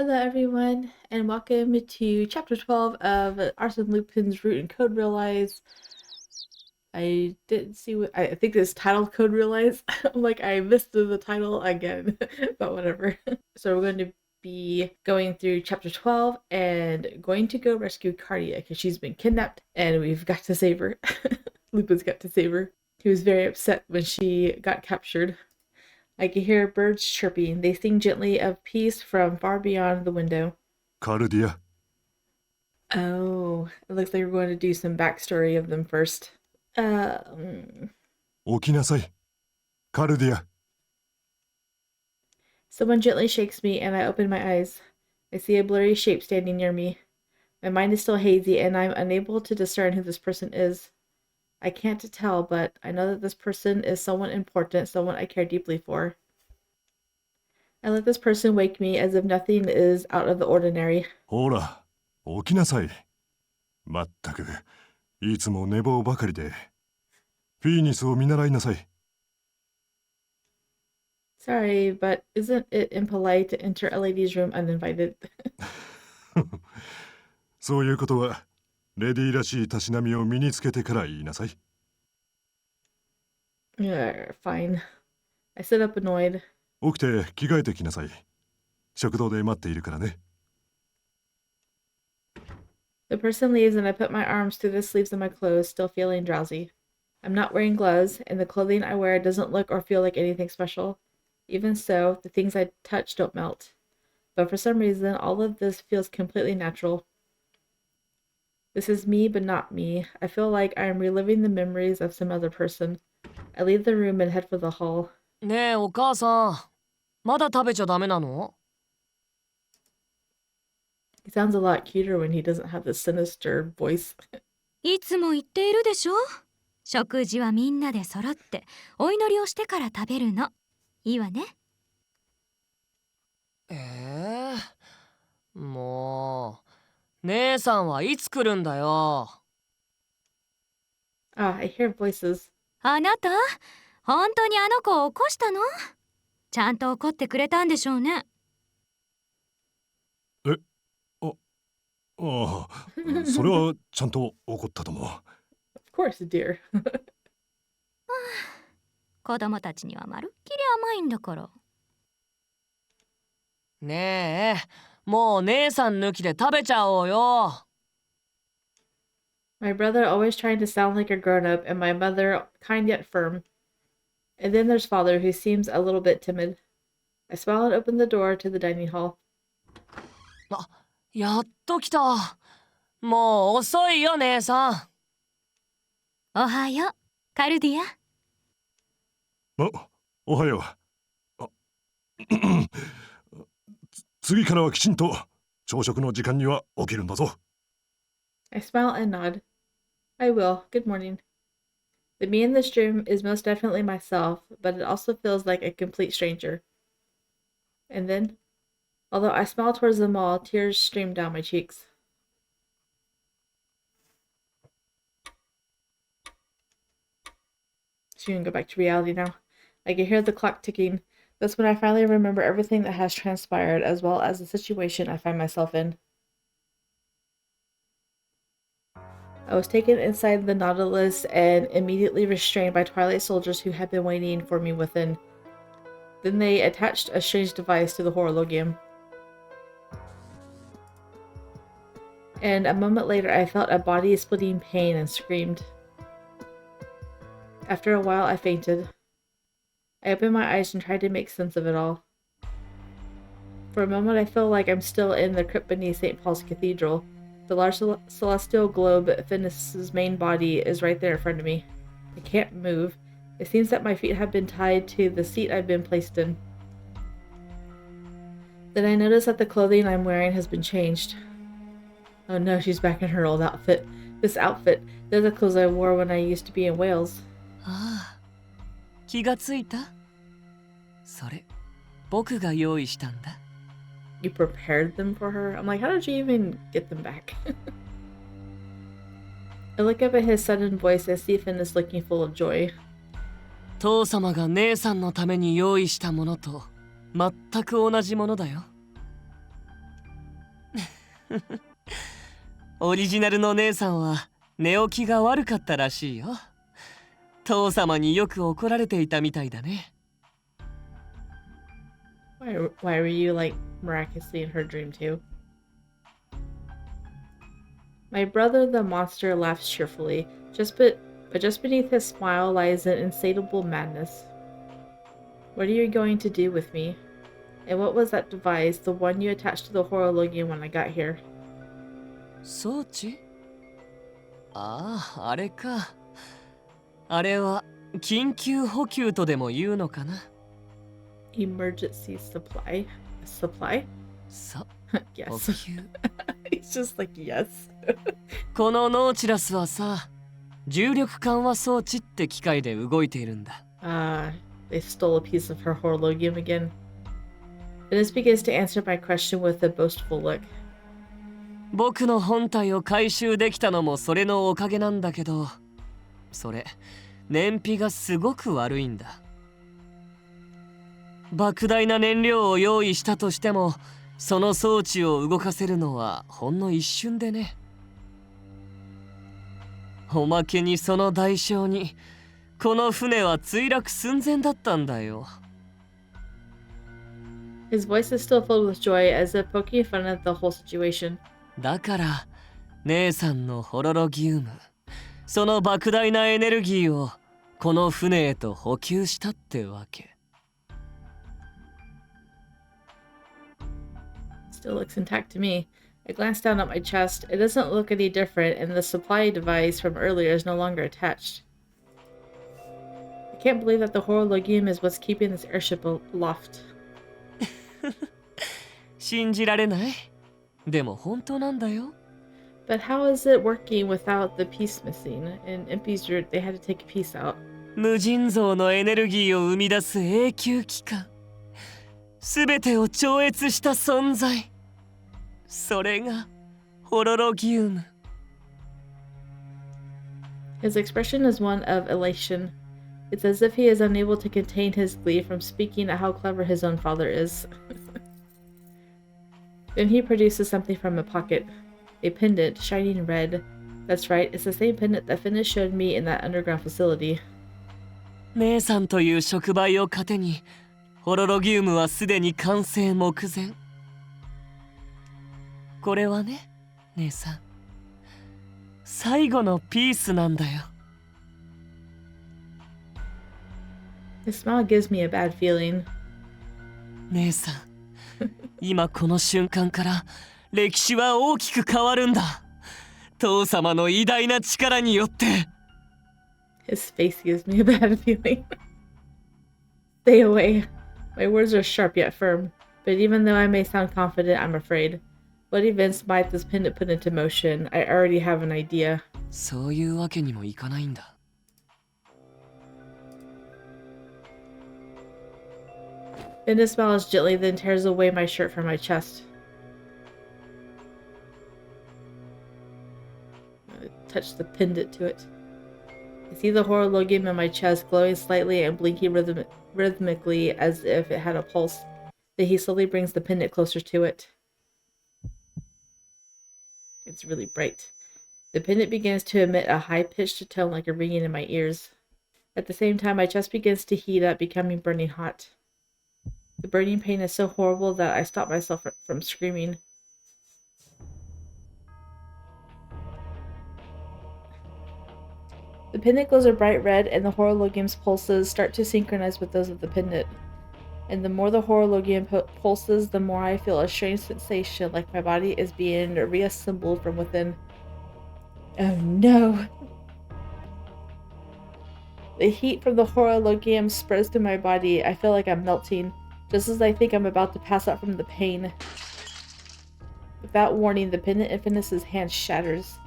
Hello, everyone, and welcome to Chapter 12 of Arsene Lupin's Root and Code Realize. I didn't see what I think this titled Code Realize. I'm like, I missed the title again, but whatever. So, we're going to be going through Chapter 12 and going to go rescue Cardia because she's been kidnapped and we've got to save her. Lupin's got to save her. He was very upset when she got captured. I can hear birds chirping. They sing gently of peace from far beyond the window. Cardia. Oh, it looks like we're going to do some backstory of them first. 起きなさい。カルディア。 Someone gently shakes me and I open my eyes. I see a blurry shape standing near me. My mind is still hazy and I'm unable to discern who this person is. I can't tell, but I know that this person is someone important, someone I care deeply for. I let this person wake me as if nothing is out of the ordinary. ほら、起きなさい。まったく、いつも寝坊ばかりで。フィーニスを見習いなさい。Sorry, but isn't it impolite to enter a lady's room uninvited? そういうことは、レディーらしいたしなみを身につけてから言いなさい。Fine. I sit up annoyed. 起きて着替えてきなさい。食堂で待っているからね。The person leaves and I put my arms through the sleeves of my clothes, still feeling drowsy. I'm not wearing gloves, and the clothing I wear doesn't look or feel like anything special. Even so, the things I touch don't melt. But for some reason, all of this feels completely natural. This is me, but not me. I feel like I am reliving the memories of some other person. I leave the room and head for the hall. ねえお母さん、まだ食べちゃダメなの？ He sounds a lot cuter when he doesn't have the sinister voice. いつも言っているでしょ。食事はみんなで揃ってお祈りをしてから食べるの。いいわね。もう、姉さんはいつ来るんだよ。I hear voices. あなた、本当にあの子を起こしたの？ちゃんと怒ってくれたんでしょうね。ああ、それはちゃんと怒ったとも。Of course, dear. 子供たちにはまるっきり甘いんだから。ねえ、もう姉さん抜きで食べちゃおうよ。My brother always trying to sound like a grown-up, and my mother kind yet firm. And then there's father, who seems a little bit timid. I smile and open the door to the dining hall. やっと来た。もう遅いよ姉さん。おはよう、カルディア。おはよう。次からはきちんと朝食の時間には起きるんだぞ。I smile and nod. I will. Good morning. The me in this dream is most definitely myself, but it also feels like a complete stranger. And then, although I smile towards them all, tears stream down my cheeks. So you can go back to reality now. I can hear the clock ticking. That's when I finally remember everything that has transpired, as well as the situation I find myself in. I was taken inside the Nautilus and immediately restrained by Twilight soldiers who had been waiting for me within. Then they attached a strange device to the horologium. And a moment later, I felt a body-splitting pain and screamed. After a while, I fainted. I opened my eyes and tried to make sense of it all. For a moment, I feel like I'm still in the crypt beneath St. Paul's Cathedral. The large celestial globe, Finis' main body, is right there in front of me. I can't move. It seems that my feet have been tied to the seat I've been placed in. Then I notice that the clothing I'm wearing has been changed. Oh no, she's back in her old outfit. This outfit, they're the clothes I wore when I used to be in Wales. ああ、気がついた？それ、僕が用意したんだ。You prepared them for her? I'm like, how did you even get them back? I look up at his sudden voice and see Finn is looking full of joy. 父様が姉さんのために用意したものと全く同じものだよ。オリジナルの姉さんは寝起きが悪かったらしいよ。父様によく怒られていたみたいだね。Why were you like miraculously in her dream too? My brother the monster laughs cheerfully, but just beneath his smile lies an insatiable madness. What are you going to do with me? And what was that device, the one you attached to the horologium when I got here? 装置？ああ、あれか。あれは緊急補給とでも言うのかな。Emergency supply? Supply? そう、Yes. 補給。He's just like, yes. このノーチラスはさ、重力緩和装置って機械で動いているんだ。They stole a piece of her horologium again. Finis begins to answer my question with a boastful look. 僕の本体を回収できたのもそれのおかげなんだけど、それ燃費がすごく悪いんだ。莫大な燃料を用意したとしても、その装置を動かせるのはほんの一瞬でね。おまけにその代償にこの船は墜落寸前だったんだよ。His voice is still filled with joy, as if poking fun at the whole situation. だから姉さんのホロロギウム、その莫大なエネルギーをこの船へと補給したってわけ。Still looks intact to me. I glance down at my chest. It doesn't look any different, and the supply device from earlier is no longer attached. I can't believe that the horologium is what's keeping this airship aloft. 信じられない？でも本当なんだよ。But how is it working without the piece missing? In Impy's route, they had to take a piece out. 無尽蔵のエネルギーを生み出す永久機関。すべてを超越した存在。それがホロロギウム。His expression is one of elation. It's as if he is unable to contain his glee from speaking at how clever his own father is. Then he produces something from a pocket. A pendant, shining red. That's right, it's the same pendant that Finis showed me in that underground facility. 姉さんという触媒を糧に、ホロロギウムはすでに完成目前。これはね、姉さん。最後のピースなんだよ。His smile gives me a bad feeling. 姉さん、今この瞬間から歴史は大きく変わるんだ。父様の偉大な力によって。His face gives me a bad feeling. Stay away. My words are sharp yet firm, but even though I may sound confident, I'm afraid. What events might this pendant put into motion? I already have an idea. そういうわけにもいかないんだ。Finis smiles gently, then tears away my shirt from my chest. I touch the pendant to it. I see the horologium in my chest glowing slightly and blinking rhythmically as if it had a pulse. Then he slowly brings the pendant closer to it. It's really bright. The pendant begins to emit a high-pitched tone like a ringing in my ears. At the same time, my chest begins to heat up, becoming burning hot. The burning pain is so horrible that I stop myself from screaming. The pendant glows a bright red, and the horologium's pulses start to synchronize with those of the pendant. And the more the horologium pulses, the more I feel a strange sensation, like my body is being reassembled from within. Oh no! The heat from the horologium spreads through my body. I feel like I'm melting, just as I think I'm about to pass out from the pain. Without warning, the pendant in Finis' hand shatters.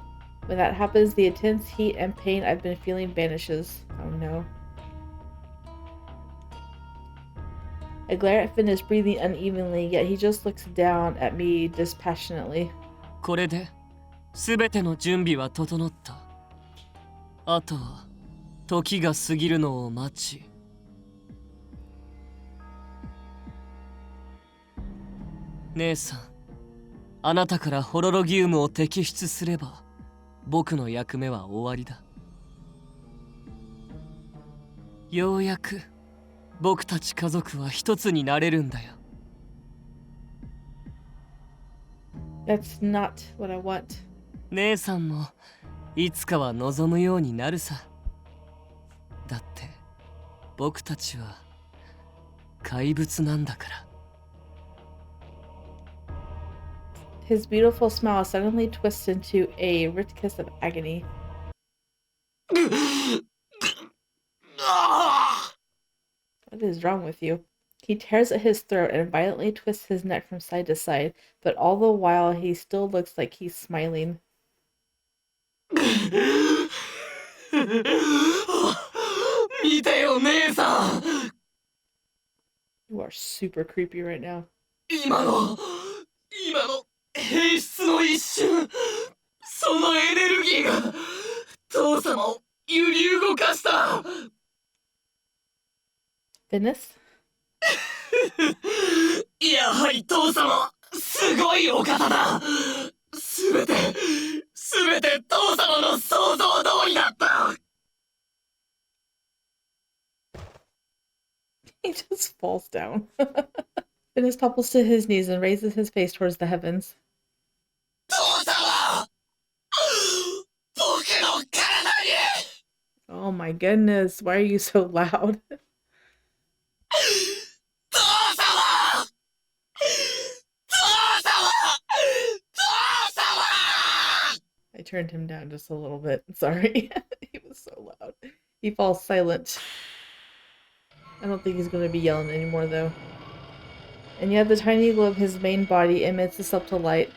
When that happens, the intense heat and pain I've been feeling vanishes. Oh no. I glare at Finis, breathing unevenly, yet he just looks down at me dispassionately. これで全ての準備は整った。あとは時が過ぎるのを待ち。姉さん、あなたからホロロギウムを摘出すれば僕の役目は終わりだ。ようやく僕たち家族は一つになれるんだよ。That's not what I want. 姉さんもいつかは望むようになるさ。だって僕たちは怪物なんだから。His beautiful smile suddenly twists into a rictus of agony. What is wrong with you? He tears at his throat and violently twists his neck from side to side, but all the while he still looks like he's smiling. 見てよ姉さん。 You are super creepy right now. 今の閉室の一瞬、そのエネルギーが父様を揺り動かした。 Finis? やはり父様すごいお方だ。すべて父様の想像通りだった。 He just falls down. Finis topples to his knees and raises his face towards the heavens. 父様、僕の体に。 Oh my goodness, why are you so loud? 父様、父様。 I turned him down just a little bit. Sorry. He was so loud. He falls silent. I don't think he's going to be yelling anymore, though. And yet the tiny glow of his main body emits a subtle light.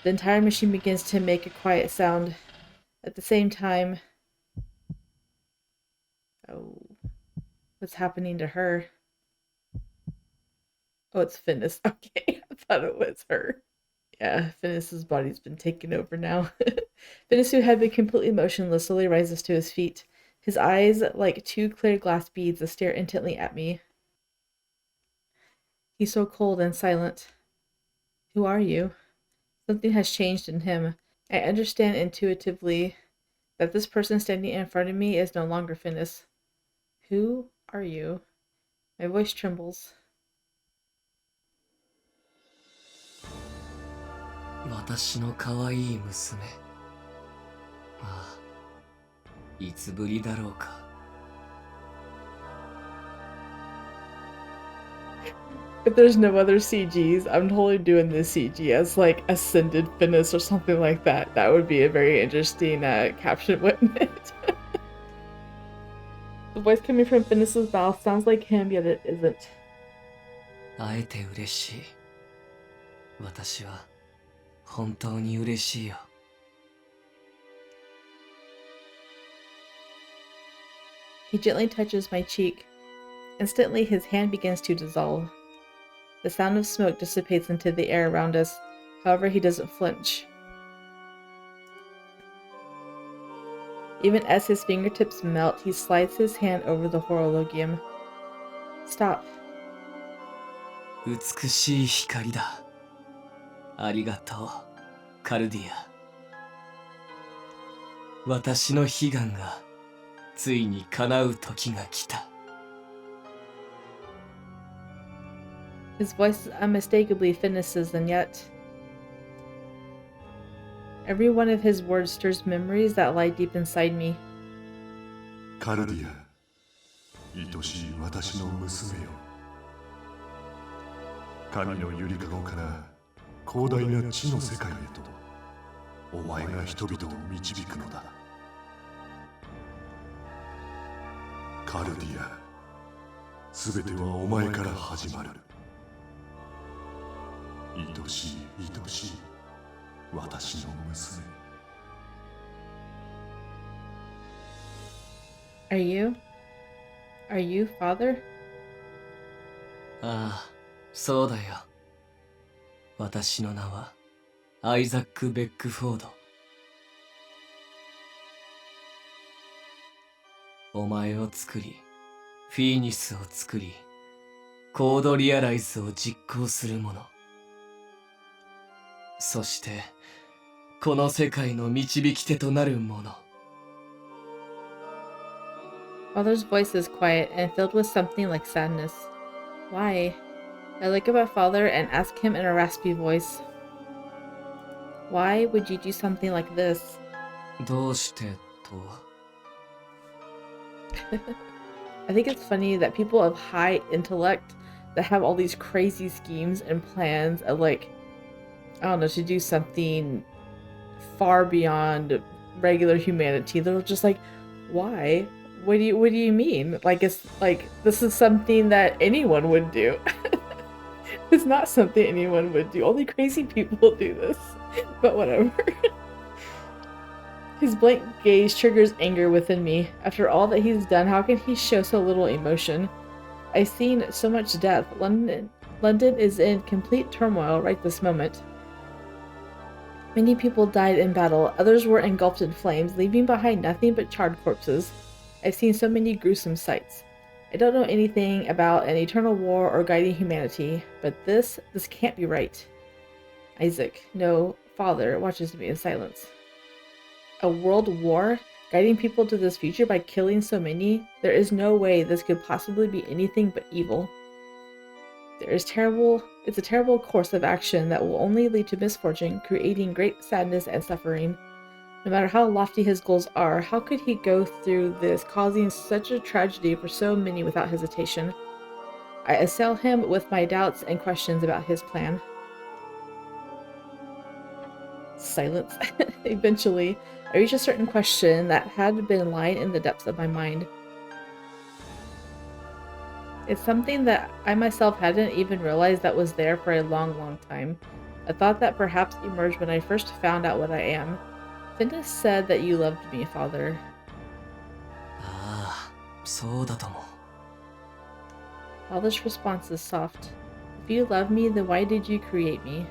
The entire machine begins to make a quiet sound. At the same time... Oh... What's happening to her? Oh, it's Finis. Okay, I thought it was her. Yeah, Finis's body's been taken over now. Finis, who had been completely motionless, slowly rises to his feet. His eyes, like two clear glass beads, stare intently at me. He's so cold and silent. Who are you? Something has changed in him. I understand intuitively that this person standing in front of me is no longer Finis. Who are you? My voice trembles. 私の可愛い娘。ああ、いつぶりだろうか。 If there's no other CGs, I'm totally doing this CG as like Ascended Finis or something like that. That would be a very interesting caption, wouldn't it? The voice coming from Finis's mouth sounds like him, yet it isn't. 会えて嬉しい。私は本当に嬉しいよ。 He gently touches my cheek. Instantly, his hand begins to dissolve. The sound of smoke dissipates into the air around us. However, he doesn't flinch. Even as his fingertips melt, he slides his hand over the horologium. Stop. 美しい光だ。ありがとう、カルディア。私の悲願がついに叶う時が来た。 His voice is unmistakably Finis's, and yet every one of his words stirs memories that lie deep inside me. カルディア、愛しい私の娘よ。神のゆりかごから広大な地の世界へと、お前が人々を導くのだ。カルディア、すべてはお前から始まる。愛しい愛しい私の娘。Are you father? ああ、そうだよ。私の名はアイザック・ベックフォード。お前を作り、フィーニスを作り、コードリアライズを実行する者。そしてこの世界の導き手となるもの。 Father's voice is quiet and filled with something like sadness. Why? I look up at Father and ask him in a raspy voice. Why would you do something like this? どうしてと。 I think it's funny that people of high intellect that have all these crazy schemes and plans of, like, I don't know, to do something far beyond regular humanity. They're just like, why? What do you mean? Like, it's like, this is something that anyone would do. It's not something anyone would do. Only crazy people do this. But whatever. His blank gaze triggers anger within me. After all that he's done, how can he show so little emotion? I've seen so much death. London is in complete turmoil right this moment. Many people died in battle. Others were engulfed in flames, leaving behind nothing but charred corpses. I've seen so many gruesome sights. I don't know anything about an eternal war or guiding humanity, but this can't be right. Isaac, no, Father, watches me in silence. A world war? Guiding people to this future by killing so many? There is no way this could possibly be anything but evil. It's a terrible course of action that will only lead to misfortune, creating great sadness and suffering. No matter how lofty his goals are, how could he go through this, causing such a tragedy for so many without hesitation? I assail him with my doubts and questions about his plan. Silence. Eventually, I reached a certain question that had been lying in the depths of my mind. It's something that I myself hadn't even realized that was there for a long, long time. A thought that perhaps emerged when I first found out what I am. Finis said that you loved me, Father. ああ、そうだとも。 Father's response is soft. If you love me, then why did you create me?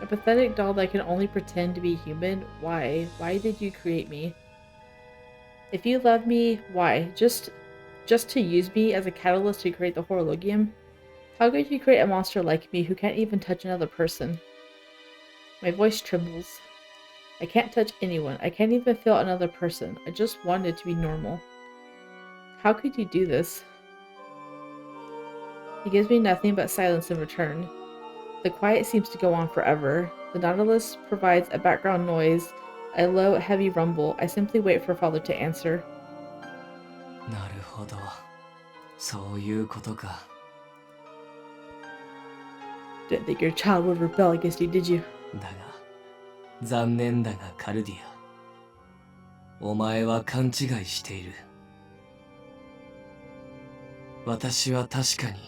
A pathetic doll that can only pretend to be human? Why? Why did you create me? If you love me, why? Just to use me as a catalyst to create the Horologium? How could you create a monster like me who can't even touch another person? My voice trembles. I can't touch anyone. I can't even feel another person. I just wanted to be normal. How could you do this? He gives me nothing but silence in return. The quiet seems to go on forever. The Nautilus provides a background noise, a low, heavy rumble. I simply wait for Father to answer. なるほど。そういうことか。 Didn't think your child would rebel against you, did you? だが、残念だがカルディア。お前は勘違いしている。私は確かに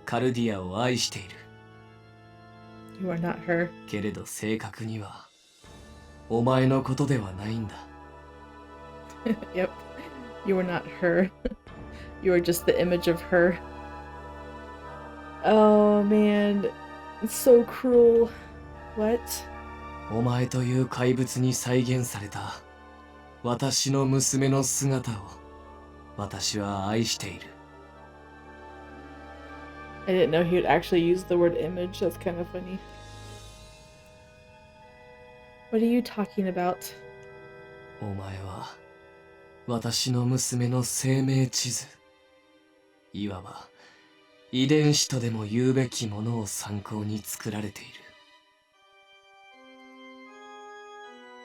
カルディアを愛している。 You are not her. けれど正確にはお前のことではないんだ。Yep. You are not her. You are just the image of her. Oh man. It's so cruel. What? お前という怪物に再現された私の娘の姿を私は愛している。 I didn't know he would actually use the word image. That's kind of funny. What are you talking about? お前は私の娘の生命地図。いわば遺伝子とでも言うべきものを参考に作られている。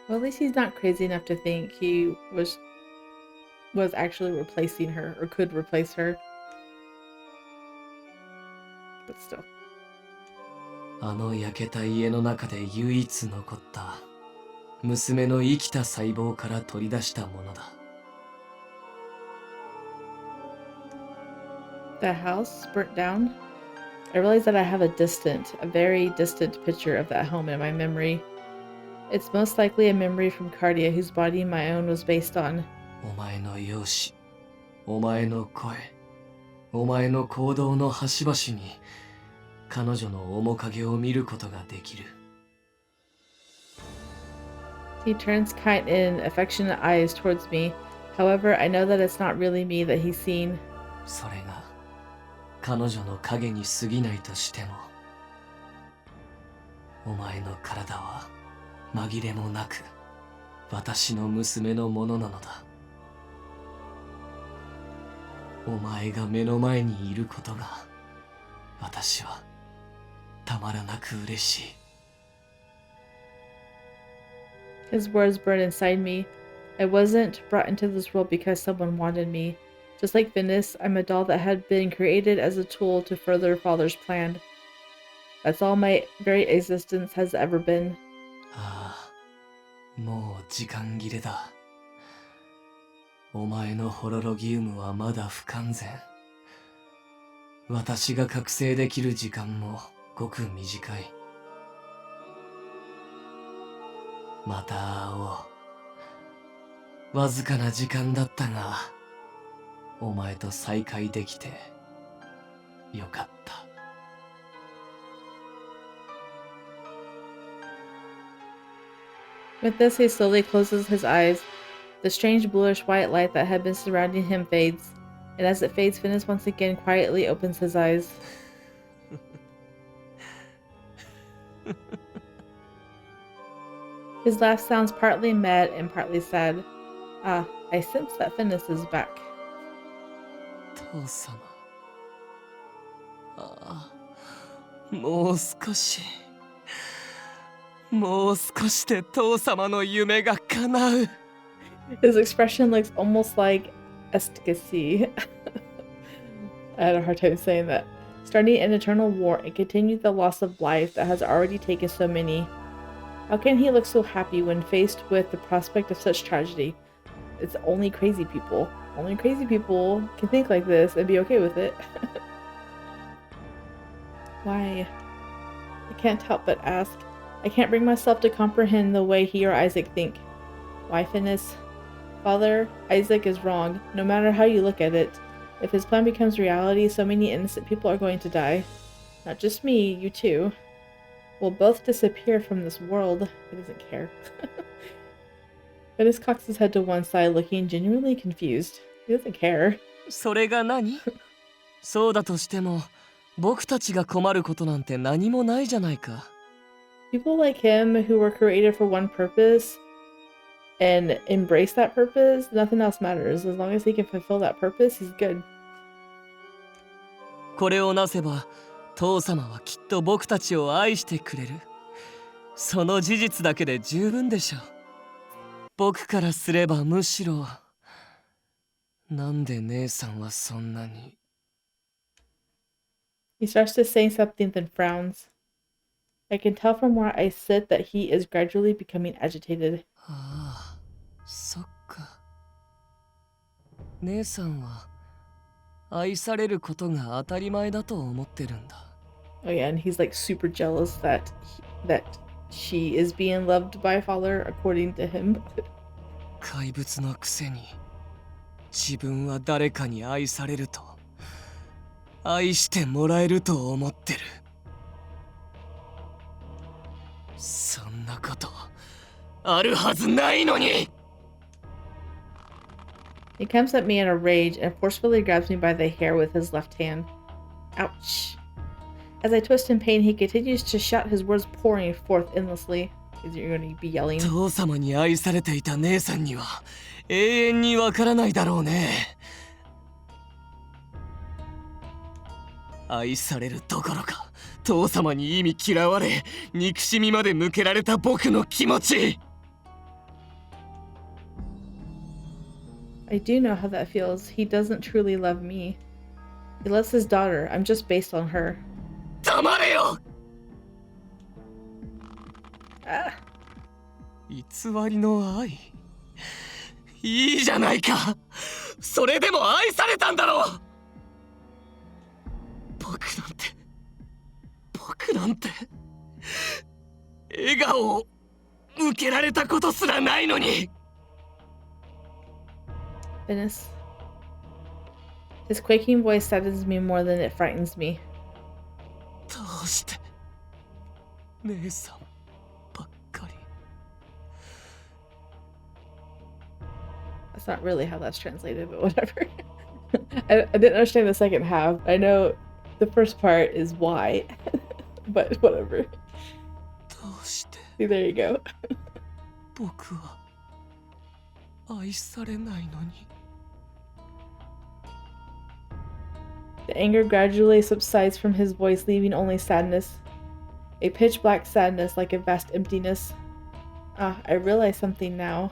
Well, at least he's not crazy enough to think he was actually replacing her or could replace her. But still. あの焼けた家の中で唯一残った娘の生きた細胞から取り出したものだ。 The house burnt down. I realize that I have a very distant picture of that home in my memory. It's most likely a memory from Cardia, whose body my own was based on. お前の容姿、お前の声、お前の行動の端々に彼女の面影を見ることができる。 He turns kind and affectionate eyes towards me. However, I know that it's not really me that he's seen. それが彼女の影に過ぎないとしてもお前の体は紛れもなく私の娘のものなのだ。お前が目の前にいることが私はたまらなく嬉しい。 His words burned inside me. I wasn't brought into this world because someone wanted me. Just like Finis, I'm a doll that had been created as a tool to further Father's plan. That's all my very existence has ever been. ああ、もう時間切れだ。お前のホロロギウムはまだ不完全。私が覚醒できる時間もごく短い。また会おう。わずかな時間だったが、お前と再会できてよかった。With this, he slowly closes his eyes. The strange bluish white light that had been surrounding him fades, and as it fades, Finis once again quietly opens his eyes. His laugh sounds partly mad and partly sad. Ah, I sense that Finis is back. 父様。ああ、もう少しで父様の夢が叶う。His expression looks almost like ecstasy. I had a hard time saying that. Starting an eternal war and continue the loss of life that has already taken so many. How can he look so happy when faced with the prospect of such tragedy? It's only crazy people. Only crazy people can think like this and be okay with it. Why? I can't help but ask. I can't bring myself to comprehend the way he or Issac think. Why, Finis? Father, Issac is wrong, no matter how you look at it. If his plan becomes reality, so many innocent people are going to die. Not just me, you too. We'll both disappear from this world. He doesn't care. Finis cocks his head to one side, looking genuinely confused. He doesn't care. それが何？そうだとしても、僕たちが困ることなんて何もないじゃないか。People like him who were created for one purpose and embrace that purpose, nothing else matters. As long as he can fulfill that purpose, he's good. これをなせば、父様はきっと僕たちを愛してくれる。その事実だけで十分でしょう。僕からすればむしろ、なんで姉さんはそんなに。He starts to say something, then frowns. I can tell from where I sit that he is gradually becoming agitated. ああ、そっか。姉さんは愛されることが当たり前だと思ってるんだ。Oh yeah, and he's like super jealous that she is being loved by father according to him. 怪物のくせに自分は誰かに愛されると愛してもらえると思ってる。そんなことあるはずないのに。 He comes at me in a rage and forcefully grabs me by the hair with his left hand. Ouch. As I twist in pain, he continues to shout, his words pouring forth endlessly. You're going to be yelling. 父様に愛されていた姉さんには永遠にわからないだろうね。愛されるどころか父様に意味嫌われ憎しみまで向けられた僕の気持ち。 I do know how that feels. He doesn't truly love me. He loves his daughter. I'm just based on her. 黙れよ。 Ah. 偽りの愛。いいじゃないか。それでも愛されたんだろう。僕なんて笑顔を向けられたことすらないのに。 Finis. His quaking voice saddens me more than it frightens me. どうして姉さんばっかり。 That's not really how that's translated, but whatever. I didn't understand the second half. I know the first part is why, but whatever. ど See, there you go. 僕は愛されないのに。 The anger gradually subsides from his voice, leaving only sadness. A pitch black sadness like a vast emptiness. Ah, I realize something now.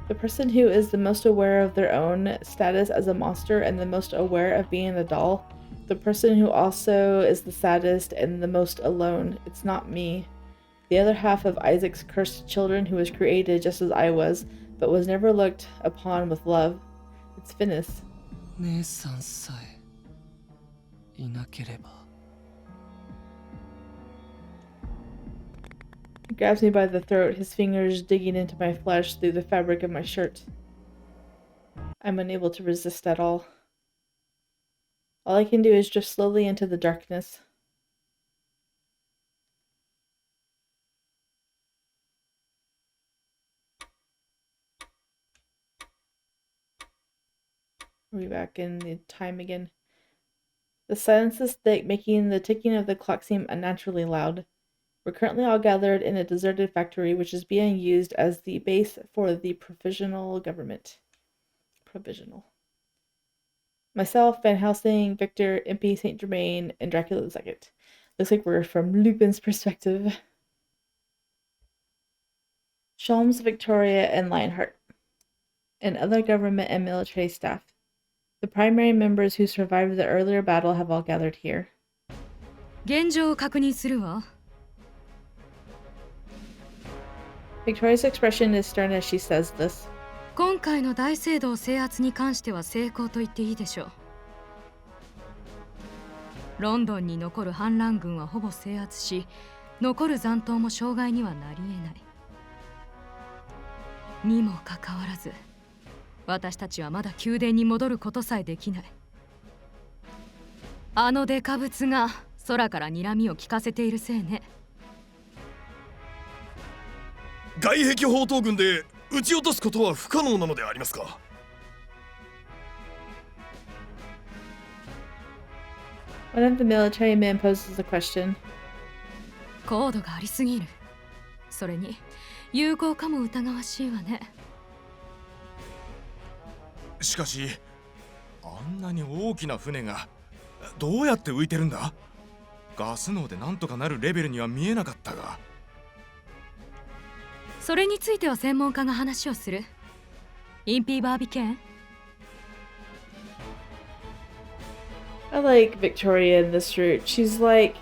The person who is the most aware of their own status as a monster and the most aware of being a doll. The person who also is the saddest and the most alone. It's not me. The other half of Isaac's cursed children who was created just as I was, but was never looked upon with love. It's Finis. 姉さんさえいなければ。 He grabs me by the throat, his fingers digging into my flesh through the fabric of my shirt. I'm unable to resist at all. All I can do is drift slowly into the darkness. Are we back in the time again? The silence is thick, making the ticking of the clock seem unnaturally loud. We're currently all gathered in a deserted factory, which is being used as the base for the provisional government. Provisional. Myself, Van Helsing, Victor, MP Saint Germain, and Dracula II. Looks like we're from Lupin's perspective. Sholmes, Victoria, and Lionheart. And other government and military staff. The primary members who survived the earlier battle have all gathered here. 現状を確認するわ。 Victoria's expression is stern as she says this. 今回の大聖堂制圧に関しては成功と言っていいでしょう。ロンドンに残る反乱軍はほぼ制圧し、残る残党も障害にはなり得ない。にもかかわらず、私たちはまだ宮殿に戻ることさえできない。あのデカブツが空から睨みを利かせているせいね。 外壁砲塔軍で撃ち落とすことは不可能なのでありますか。 One of the military men poses a question. 高度がありすぎる。それに有効かも疑わしいわね。しかしあんなに大きな船がどうやって浮いてるんだ。ガス脳でなんとかなるレベルには見えなかったが。 それについては専門家が話をする。インピーバービケン。 I like Victoria in this route. She's like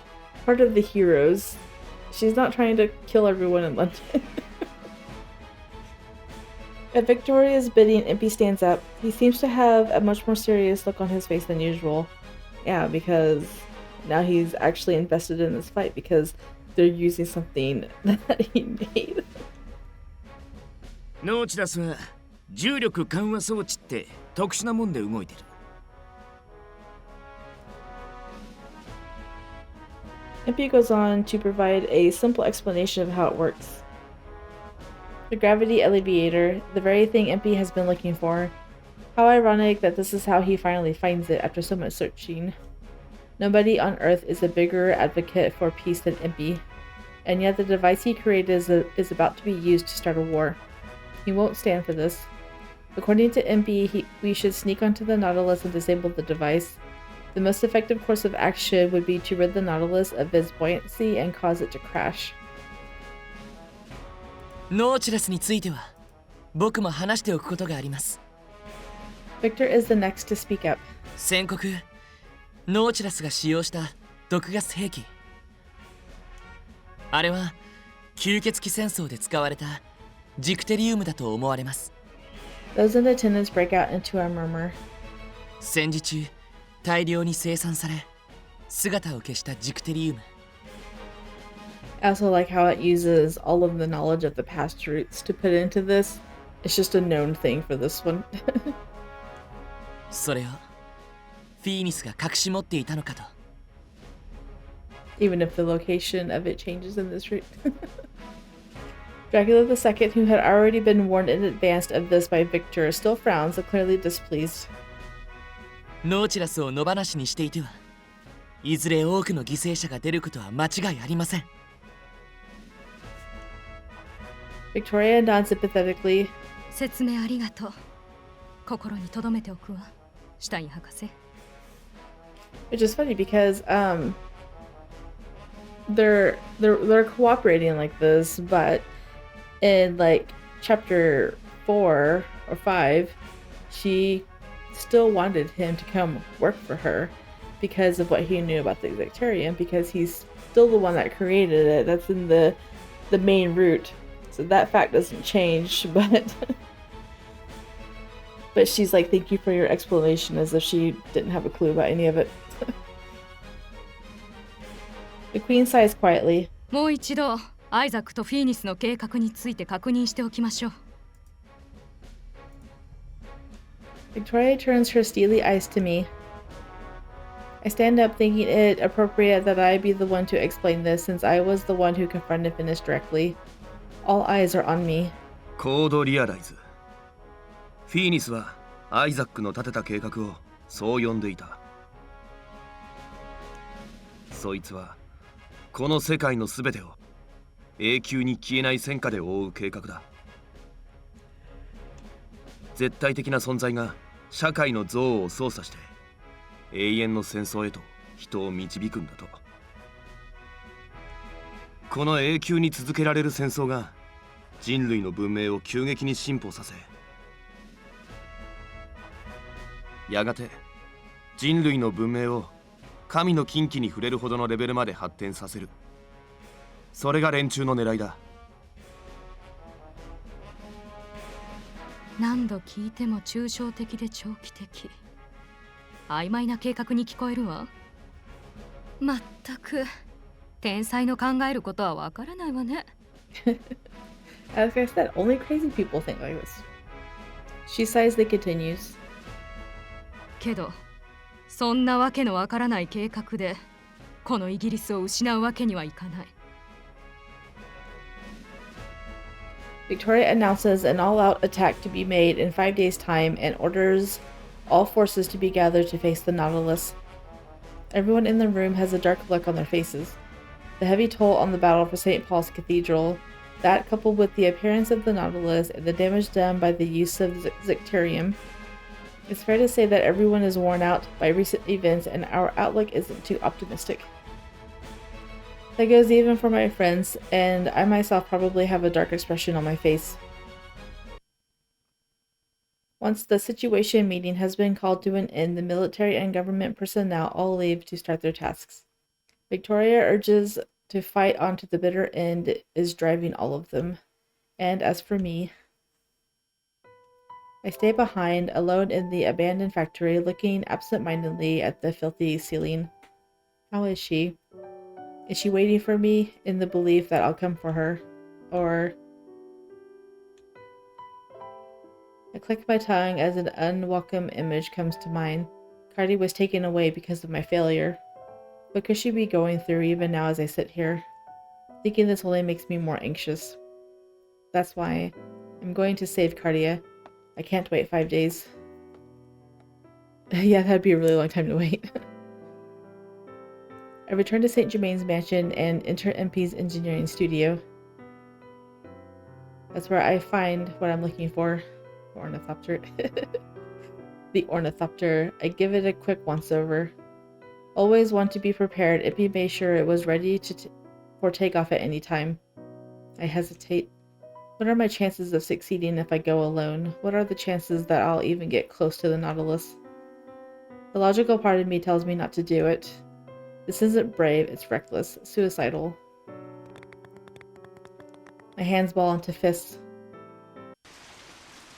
part of the heroes. She's not trying to kill everyone in London. At Victoria's bidding, Impy stands up. He seems to have a much more serious look on his face than usual. Yeah, because now he's actually invested in this fight because they're using something that he made. ノーチラスは重力緩和装置って特殊なもんで動いてる。 Impy goes on to provide a simple explanation of how it works. The gravity alleviator, the very thing Impy has been looking for. How ironic that this is how he finally finds it after so much searching. Nobody on Earth is a bigger advocate for peace than Impy, and yet the device he created is about to be used to start a war. He won't stand for this. According to Impy, we should sneak onto the Nautilus and disable the device. The most effective course of action would be to rid the Nautilus of its buoyancy and cause it to crash. ノーチラスについては僕も話しておくことがあります。 Victor is the next to speak up. 宣告、ノーチラスが使用した毒ガス兵器。あれは吸血鬼戦争で使われたジクテリウムだと思われます。 Those in attendance break out into a murmur. 戦時中、大量に生産され、姿を消したジクテリウム。 I also like how it uses all of the knowledge of the past roots to put into this. It's just a known thing for this one. それをフィーニスが隠し持っていたのかと。 Even if the location of it changes in this route. Dracula II, who had already been warned in advance of this by Victor, still frowns, clearly displeased. ノーチラスを野放しにしていては、いずれ多くの犠牲者が出ることは間違いありません。Victoria nods sympathetically. 説明ありがとう。心に留めておくわ、シュタイン博士。Which is funny because they're cooperating like this, but in like chapter 4 or 5, she still wanted him to come work for her because of what he knew about the Exactarian, because he's still the one that created it. That's in the main route. So that fact doesn't change, but she's like, thank you for your explanation, as if she didn't have a clue about any of it. The queen sighs quietly. もう一度アイザックとフィーニスの計画について確認しておきましょう。Victoria turns her steely eyes to me. I stand up, thinking it appropriate that I be the one to explain this, since I was the one who confronted Finis directly. All eyes are on me. コードリアライズ。フィーニスはアイザックの立てた計画をそう呼んでいた。そいつはこの世界のすべてを永久に消えない戦火で覆う計画だ。絶対的な存在が社会の憎悪を操作して永遠の戦争へと人を導くんだと。この永久に続けられる戦争が人類の文明を急激に進歩させ、やがて人類の文明を神の禁忌に触れるほどのレベルまで発展させる。それが連中の狙いだ。何度聞いても抽象的で長期的。曖昧な計画に聞こえるわ。まったく天才の考えることはわからないわね。As I said, only crazy people think like this. She sighs, then continues. けどそんなわけのわからない計画でこのイギリスを失うわけにはいかない。Victoria announces an all-out attack to be made in 5 days' time and orders all forces to be gathered to face the Nautilus. Everyone in the room has a dark look on their faces. The heavy toll on the battle for St. Paul's Cathedral, that coupled with the appearance of the Nautilus and the damage done by the use of Zicterium, it's fair to say that everyone is worn out by recent events and our outlook isn't too optimistic. That goes even for my friends, and I myself probably have a dark expression on my face. Once the situation meeting has been called to an end, the military and government personnel all leave to start their tasks. Victoria urges to fight on to the bitter end is driving all of them. And as for me, I stay behind, alone in the abandoned factory, looking absent-mindedly at the filthy ceiling. How is she? Is she waiting for me in the belief that I'll come for her? Or... I click my tongue as an unwelcome image comes to mind. Cardia was taken away because of my failure. What could she be going through even now as I sit here? Thinking this only makes me more anxious. That's why I'm going to save Cardia. I can't wait 5 days. Yeah, that'd be a really long time to wait. I return to St. Germain's mansion and enter MP's engineering studio. That's where I find what I'm looking for. Ornithopter. The ornithopter. I give it a quick once-over. Always want to be prepared. MP made sure it was ready for takeoff at any time. I hesitate. What are my chances of succeeding if I go alone? What are the chances that I'll even get close to the Nautilus? The logical part of me tells me not to do it. This isn't brave, it's reckless, suicidal. My hands ball into fists.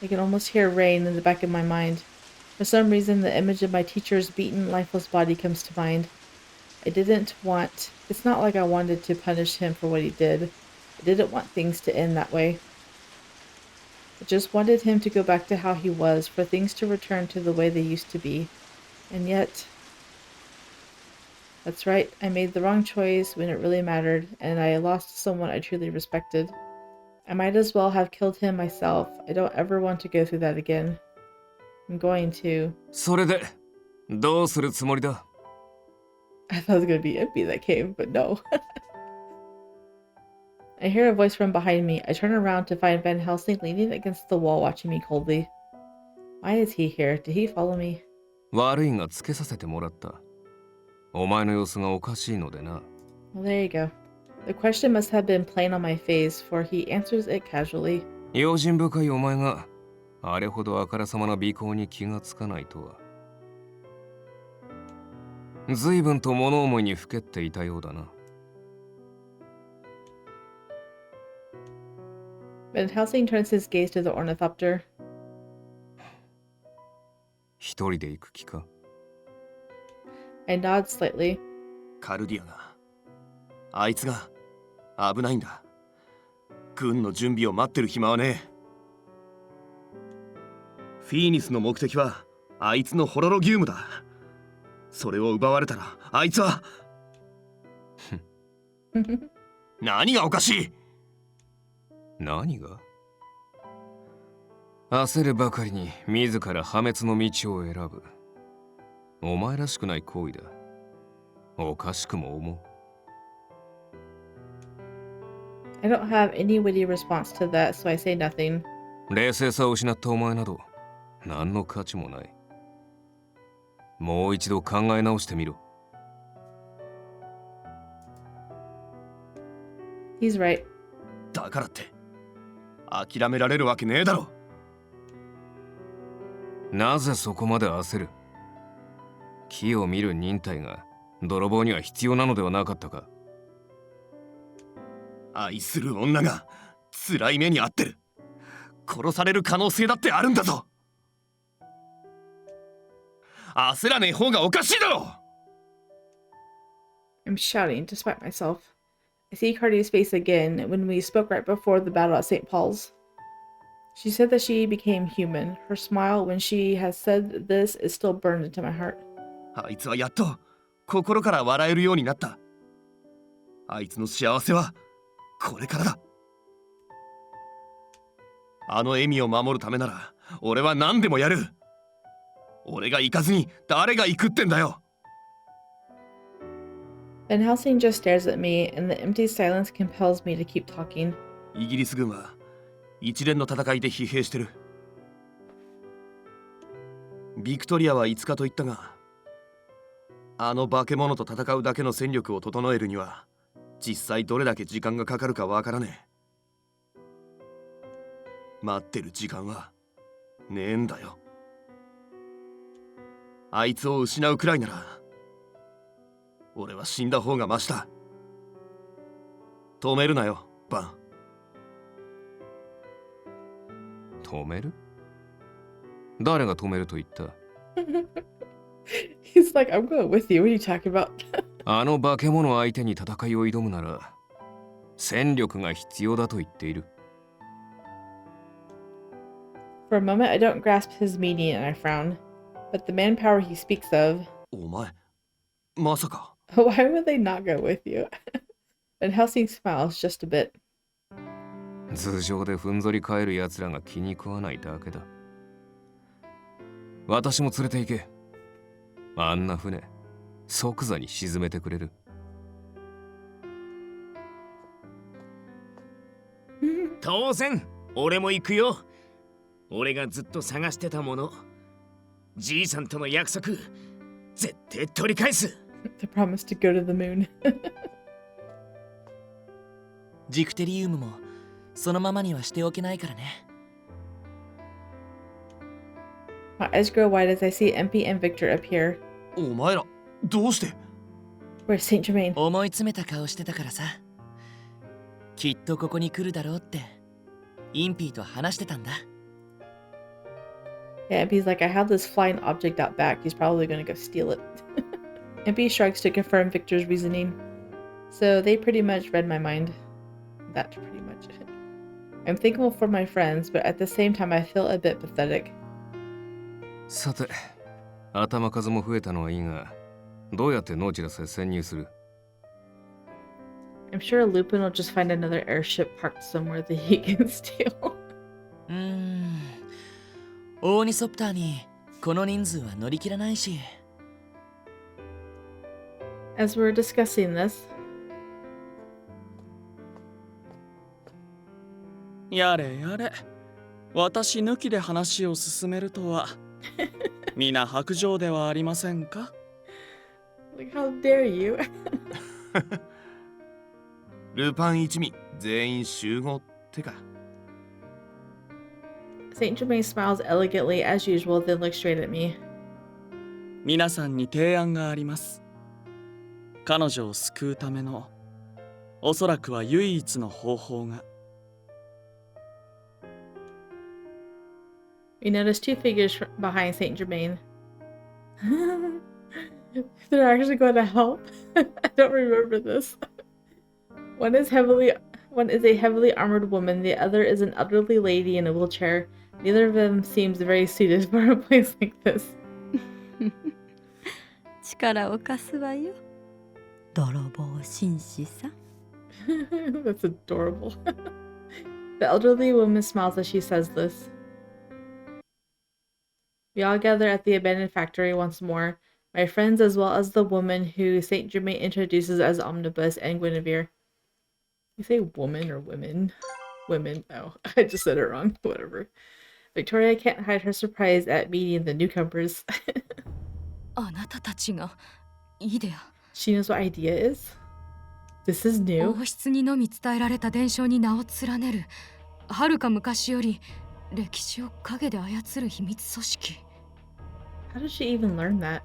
I can almost hear rain in the back of my mind. For some reason, the image of my teacher's beaten, lifeless body comes to mind. It's not like I wanted to punish him for what he did. I didn't want things to end that way. I just wanted him to go back to how he was, for things to return to the way they used to be. And yet... That's right, I made the wrong choice when it really mattered, and I lost someone I truly respected. I might as well have killed him myself. I don't ever want to go through that again. I'm going to. それでどうするつもりだ? I thought it was going to be Impy that came, but no. I hear a voice from behind me. I turn around to find Van Helsing leaning against the wall watching me coldly. Why is he here? Did he follow me? 悪いがつけさせてもらった。お前の様子がおかしいのでな。Well, there you go. The question must have been plain on my face, for he answers it casually. 用心深いお前があれほどあからさまな尾行に気がつかないとは。随分と物思いにふけっていたようだな。Van Helsing turns his gaze to the ornithopter. 一人で行く気か？ I nod slightly. カルディアが、あいつが危ないんだ。軍の準備を待ってる暇はねえ。フィーニスの目的はあいつのホロロギウムだ。それを奪われたらあいつは何がおかしい？何が？焦るばかりに自ら破滅の道を選ぶ。お前らしくない行為だ。おかしくも思う。I don't have any witty response to that, so I say nothing. 冷静さを失ったお前など何の価値もない。もう一度考え直してみろ。He's right. だからって諦められるわけねえだろ。なぜそこまで焦る？木を見る忍耐が泥棒には必要なのではなかったか？愛する女が辛い目に遭ってる。殺される可能性だってあるんだぞ。焦らねえ方がおかしいだろ。 I'm shouting, despite myself. I see Cardia's face again when we spoke right before the battle at St. Paul's. She said that she became human. Her smile when she has said this is still burned into my heart. あいつはやっと心から笑えるようになった。あいつの幸せはこれからだ。あの笑みを守るためなら俺は何でもやる。俺が行かずに誰が行くってんだよ。Van Helsing just stares at me, and the empty silence compels me to keep talking. イギリス軍は一連の戦いで疲弊してる。ビクトリアは5日と言ったが、あの化け物と戦うだけの戦力を整えるには実際どれだけ時間がかかるかわからねえ。待ってる時間はねえんだよ。あいつを失うくらいなら俺は死んだ方がマシだ。止めるなよ、バン。止める？誰が止めると言った？ He's like, I'm going with you. What are you talking about? あの化け物相手に戦いを挑むなら戦力が必要だと言っている。For a moment, I don't grasp his meaning and I frown. But the manpower he speaks of... お前、まさか。Why would they not go with you? And Helsing smiles just a bit. 頭上でふんぞり返る奴らが気に食わないだけだ。私も連れて行け。あんな船、即座に沈めてくれる。当然、俺も行くよ。俺がずっと探してたもの。じいさんとの約束、絶対取り返す。The promise to go to the moon. ジクテリウムもそのままにはしておけないからね。My eyes grow wide as I see MP and Victor appear. お前ら、どうして？ Where's Saint Germain? 思い詰めた顔してたからさ。きっとここに来るだろうってインピーと話してたんだ。Yeah, MP's like, I have this flying object out back. He's probably gonna go steal it. MP shrugs to confirm Victor's reasoning. So they pretty much read my mind. That's pretty much it. I'm thankful for my friends, but at the same time I feel a bit pathetic. さて、頭数も増えたのはいいが、どうやってノーチラスへ潜入する？ I'm sure Lupin will just find another airship parked somewhere that he can steal. オーニソプターにこの人数は乗り切らないし。As we're discussing this, やれやれ、私抜きで話を進めるとは。皆白状ではありませんか？ Like, how dare you? ルパン一味全員集合ってか。Saint Germain smiles elegantly as usual, then looks straight at me. 皆さんに提案があります。彼女を救うための、おそらくは唯一の方法が。We notice two figures behind Saint Germain. They're actually going to help. I don't remember this. One is a heavily armored woman. The other is an elderly lady in a wheelchair. Neither of them seems very suited for a place like this. 力を貸すわよ。泥棒紳士さん。That's adorable. The elderly woman smiles as she says this. We all gather at the abandoned factory once more, my friends as well as the woman who Saint Germain introduces as Omnibus and Guinevere. You say woman or women? Women. Oh, I just said it wrong. Whatever. Victoria can't hide her surprise at meeting the newcomers. あなたたちがイデア。 She knows what idea is. This is new. 王室にのみ伝えられた伝承に名を連ねる。はるか昔より歴史を陰で操る秘密組織。How did she even learn that?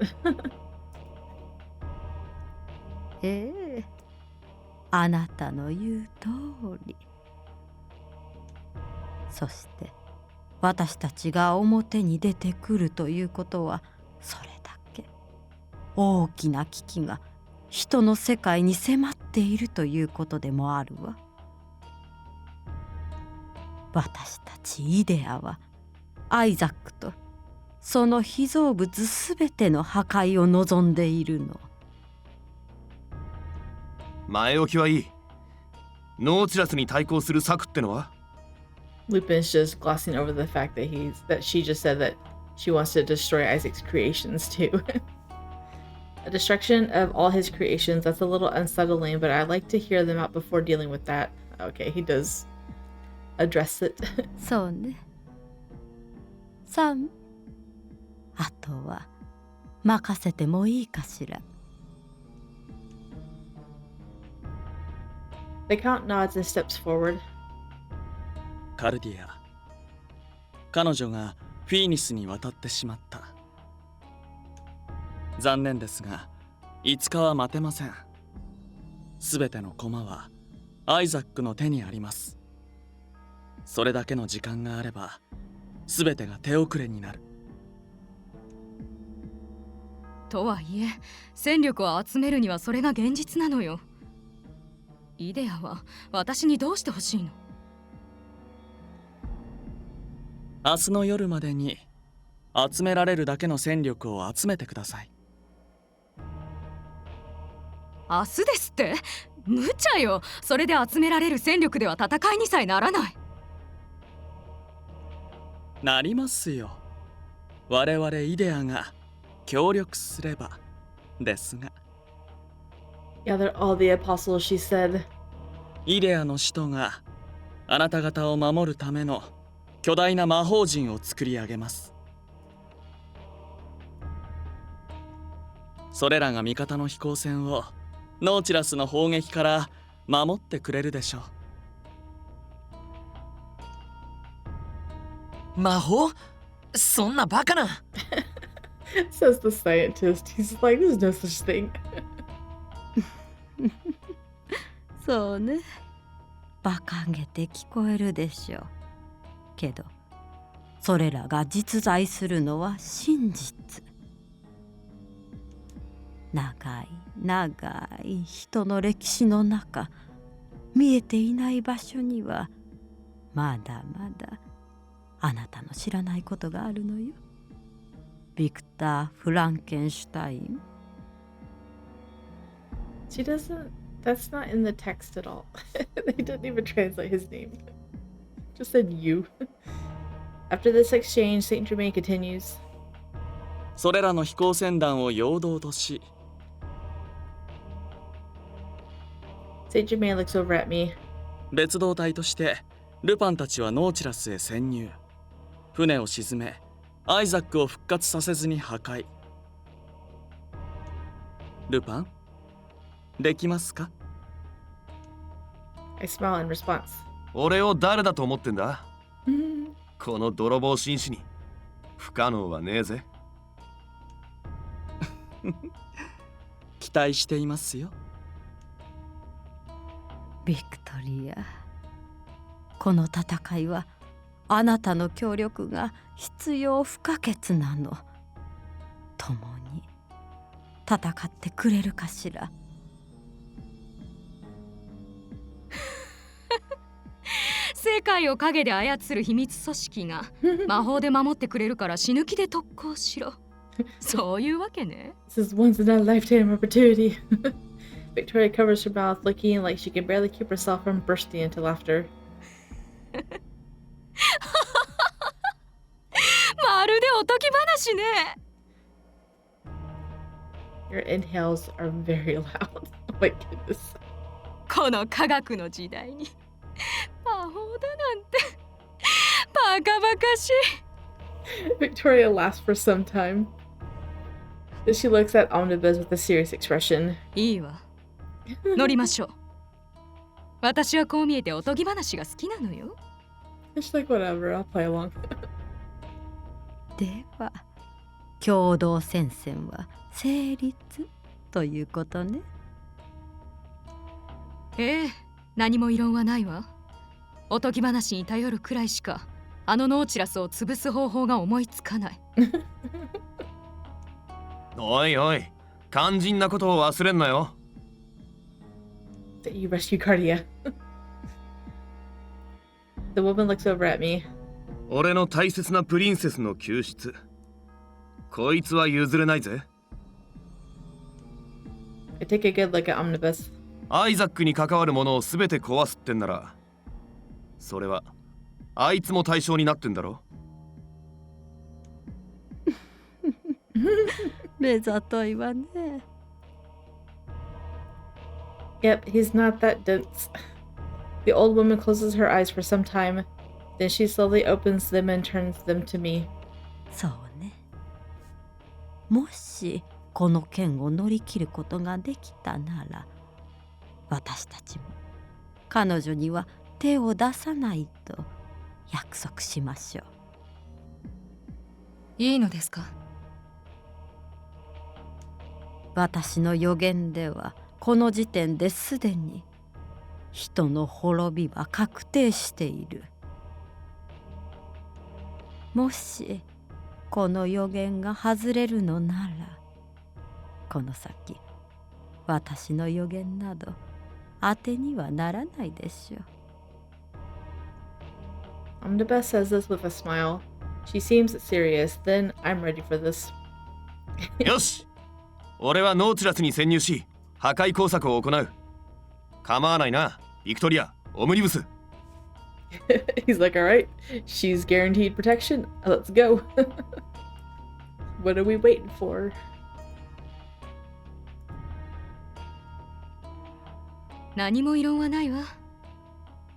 ええ、あなたの言う通り。そして私たちが表に出てくるということはそれだけ大きな危機が人の世界に迫っているということでもあるわ。私たちイデアはアイザックとその被造物すべての破壊を望んでいるの。前置きはいい。ノーチラスに対抗する策ってのは？ Lupin's just glossing over the fact that she just said that she wants to destroy Isaac's creations too. A destruction of all his creations, that's a little unsettling, but I like to hear them out before dealing with that. Okay, he does address it. そうね。3、あとは任せてもいいかしら。The Count nods and steps forward. カルディア、彼女がフィーニスに渡ってしまった。残念ですが5日は待てません。すべての駒はアイザックの手にあります。それだけの時間があればすべてが手遅れになる。とはいえ戦力を集めるにはそれが現実なのよ。イデアは私にどうしてほしいの？明日の夜までに集められるだけの戦力を集めてください。明日ですって？無茶よ。それで集められる戦力では戦いにさえならない。なりますよ。我々イデアが協力すればですが。Gather all the apostles, she said. イデアの使徒があなた方を守るための巨大な魔法陣を作り上げます。それらが味方の飛行船をノーチラスの砲撃から守ってくれるでしょう。魔法？そんなバカな。Says the scientist. He's like, there's no such thing. そうね。馬鹿げて聞こえるでしょう。けど、それらが実在するのは真実。長い長い人の歴史の中、見えていない場所にはまだまだあなたの知らないことがあるのよ。ビクター・フランケンシュタイン。She doesn't. That's not in the text at all. They didn't even translate his name. Just said you. After this exchange, Saint Germain continues. それらの飛行船団を陽動とし。Saint Germain looks over at me. 別動隊としてルパンたちはノーチラスへ潜入。船を沈め、アイザックを復活させずに破壊。ルパン、できますか？ I smile in response. 俺を誰だと思ってんだ？この泥棒紳士に不可能はねえぜ。期待していますよ。ビクトリア、この戦いはあなたの協力が必要不可欠なの。共に戦ってくれるかしら。世界を影で操る秘密組織が魔法で守ってくれるから死ぬ気で特攻しろ。そういうわけね。This is once in a lifetime opportunity. Victoria covers her mouth, looking like she can barely keep herself from bursting into laughter. まるでおとぎ話ね。Your inhales are very loud. Oh my goodness. この科学の時代に魔法だなんてバカバカしい。Victoria laughs for some time. Then she looks at Omnibus with a serious expression. いいわ。乗りましょう。私はこう見えておとぎ話が好きなのよ。She's like, whatever, I'll play along. では共同戦線は成立ということね。ええ、何も異論はないわ。おとぎ話に頼るくらいしかあのノーチラスを潰す方法が思いつかない。おいおい、肝心なことを忘れんなよ。That you rescue Cardia. The woman looks over at me. 俺の大切なプリンセスの救出。こいつは譲れないぜ。I take a good look at Omnibus. アイザックに関わるものを全て壊すってんなら、それはあいつも対象になってんだろ。目ざといわね。Yep, he's not that dense. The old woman closes her eyes for some time. Then she slowly opens them and turns them to me. そうね。もしこの剣を乗り切ることができたなら、私たちも彼女には手を出さないと約束しましょう。いいのですか？私の予言ではこの時点ですでに人の滅びは確定している。もしこの予言が外れるのなら、この先私の予言など当てにはならないでしょう。Omnibus says this with a smile. She seems serious. Then I'm ready for this. よし、俺はノーチラスに潜入し破壊工作を行う。構わないな、ビクトリア、オムニブス。He's like, all right, she's guaranteed protection. Let's go. What are we waiting for? 何も異論はないわ。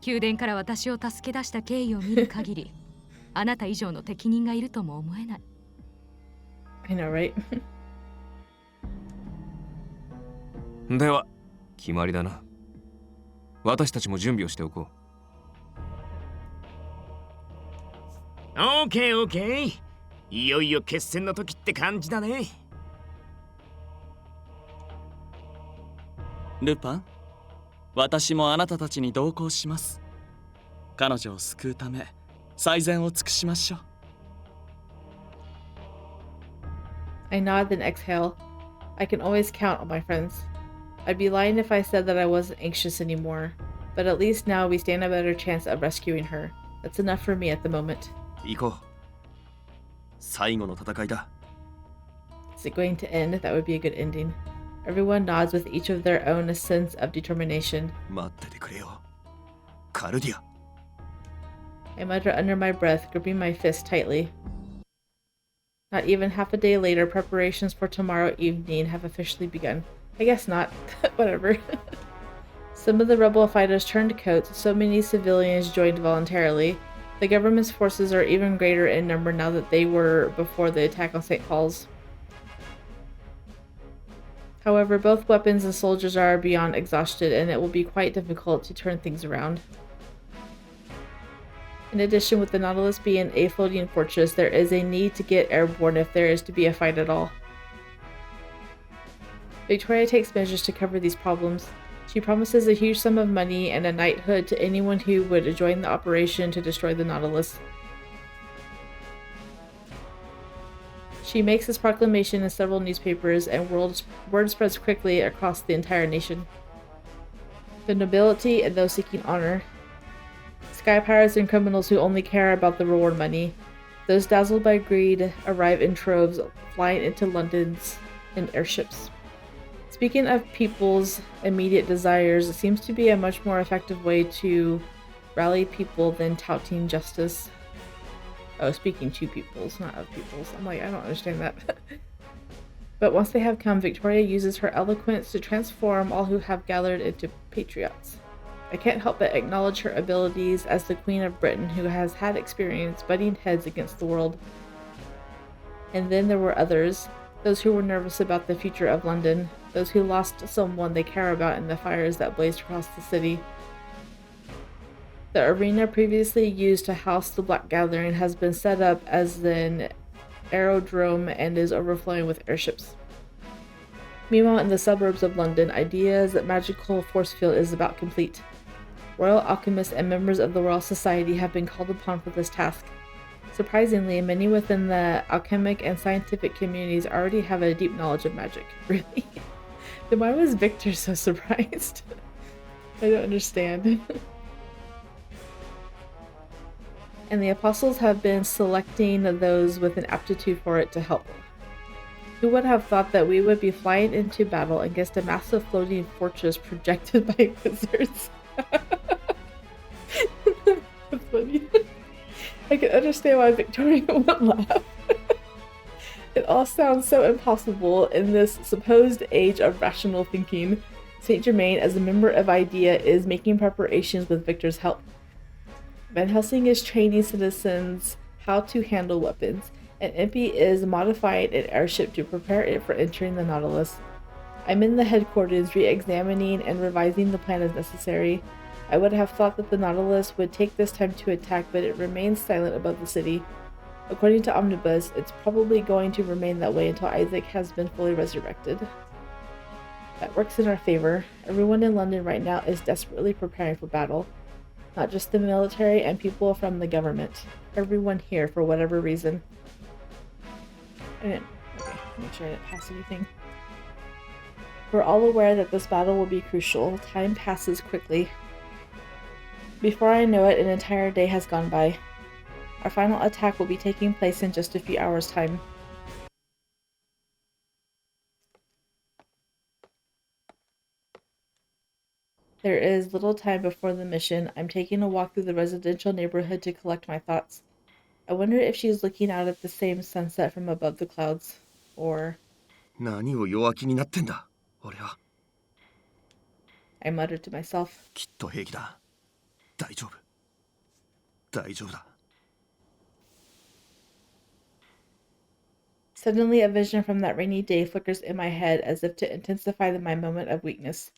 宮殿から私を助け出した経緯を見る限り、あなた以上の適任がいるとも思えない。I know, right? では決まりだな。私たちも準備をしておこう。オーケーオーケー。いよいよ決戦の時って感じだね。ルパン、私もあなたたちに同行します。彼女を救うため最善を尽くしましょう。I nod and exhale. I can always count on my friends. I'd be lying if I said that I wasn't anxious anymore, but at least now we stand a better chance of rescuing her. That's enough for me at the moment. 行こう。最後の戦いだ。Is it going to end? That would be a good ending. Everyone nods with each of their own sense of determination. 待っててくれよ。カルディア。I mutter under my breath, gripping my fist tightly. Not even half a day later, preparations for tomorrow evening have officially begun. I guess not. Whatever. Some of the rebel fighters turned coats, so many civilians joined voluntarily. The government's forces are even greater in number now than they were before the attack on St. Paul's. However, both weapons and soldiers are beyond exhausted, and it will be quite difficult to turn things around. In addition, with the Nautilus being a floating fortress, there is a need to get airborne if there is to be a fight at all. Victoria takes measures to cover these problems. She promises a huge sum of money and a knighthood to anyone who would join the operation to destroy the Nautilus. She makes this proclamation in several newspapers, and word spreads quickly across the entire nation. The nobility and those seeking honor. Sky pirates and criminals who only care about the reward money. Those dazzled by greed arrive in troves, flying into London's in airships. Speaking of people's immediate desires, it seems to be a much more effective way to rally people than touting justice. Oh, speaking to peoples, not of peoples. I'm like, I don't understand that. But once they have come, Victoria uses her eloquence to transform all who have gathered into patriots. I can't help but acknowledge her abilities as the Queen of Britain, who has had experience butting heads against the world. And then there were others, those who were nervous about the future of London, those who lost someone they care about in the fires that blazed across the city. The arena previously used to house the Black Gathering has been set up as an aerodrome and is overflowing with airships. Meanwhile, in the suburbs of London, Idea's magical force field is about complete. Royal alchemists and members of the Royal Society have been called upon for this task. Surprisingly, many within the alchemic and scientific communities already have a deep knowledge of magic. Really? Then why was Victor so surprised? I don't understand. And the apostles have been selecting those with an aptitude for it to help. Who would have thought that we would be flying into battle against a massive floating fortress projected by wizards? That's funny. I can understand why Victoria would laugh. It all sounds so impossible in this supposed age of rational thinking. Saint Germain, as a member of IDEA, is making preparations with Victor's help. Van Helsing is training citizens how to handle weapons, and Impy is modifying an airship to prepare it for entering the Nautilus. I'm in the headquarters re-examining and revising the plan as necessary. I would have thought that the Nautilus would take this time to attack, but it remains silent above the city. According to Omnibus, it's probably going to remain that way until Issac has been fully resurrected. That works in our favor. Everyone in London right now is desperately preparing for battle. Not just the military and people from the government. Everyone here for whatever reason. Okay, make sure I didn't pass anything. We're all aware that this battle will be crucial. Time passes quickly. Before I know it, an entire day has gone by. Our final attack will be taking place in just a few hours' time. There is little time before the mission. I'm taking a walk through the residential neighborhood to collect my thoughts. I wonder if she's looking out at the same sunset from above the clouds, or...何を弱気になってんだ、俺は。I muttered to myself. きっと平気だ。大丈夫。大丈夫だ。Suddenly, a vision from that rainy day flickers in my head as if to intensify my moment of weakness.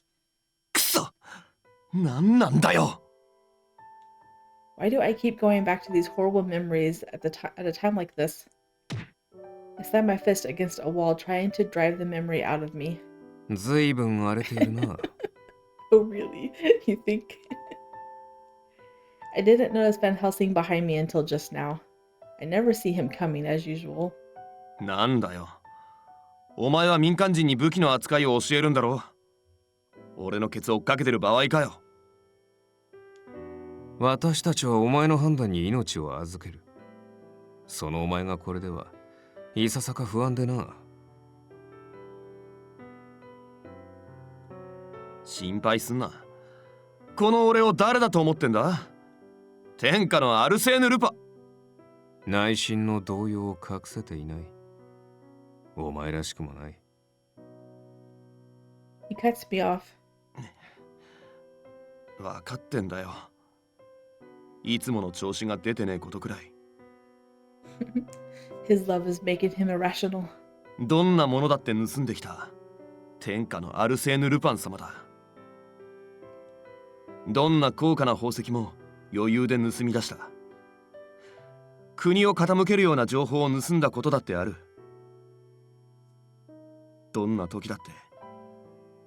くそ！何なんだよ！ Why do I keep going back to these horrible memories at a time like this? I slammed my fist against a wall, trying to drive the memory out of me. ずいぶん荒れているな。Oh, really? You think? I didn't notice Van Helsing behind me until just now. I never see him coming as usual. なんだよ。お前は民間人に武器の扱いを教えるんだろ。俺のケツを追っかけてる場合かよ。私たちはお前の判断に命を預ける。そのお前がこれではいささか不安でな。心配すんな。この俺を誰だと思ってんだ？天下のアルセーヌ・ルパ。内心の動揺を隠せていない。お前らしくもない。He cuts me off. わかってんだよ。いつもの調子が出てねえことくらい。His love is making him irrational. どんなものだって盗んできた天下のアルセーヌ・ルパン様だ。どんな高価な宝石も余裕で盗み出した。国を傾けるような情報を盗んだことだってある。どんな時だって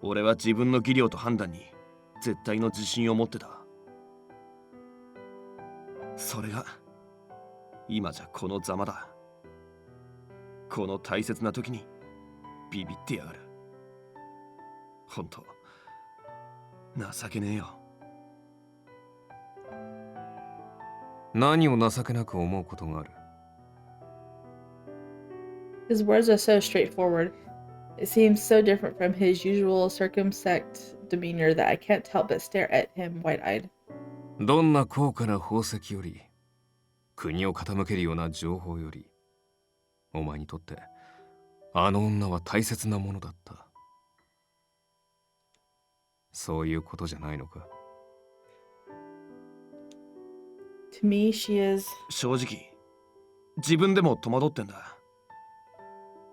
俺は自分の技量と判断に絶対の自信を持ってた。それが今じゃこのざまだ。この大切な時にビビってやがる。ほんと情けねえよ。何を情けなく思うことがある？ His words are so straightforward. It seems so different from his usual circumspect demeanor that I can't help but stare at him wide-eyed. どんな高価な宝石より、国を傾けるような情報より、お前にとってあの女は大切なものだった。そういうことじゃないのか？ To me, she is... 正直自分でも戸惑ってんだ。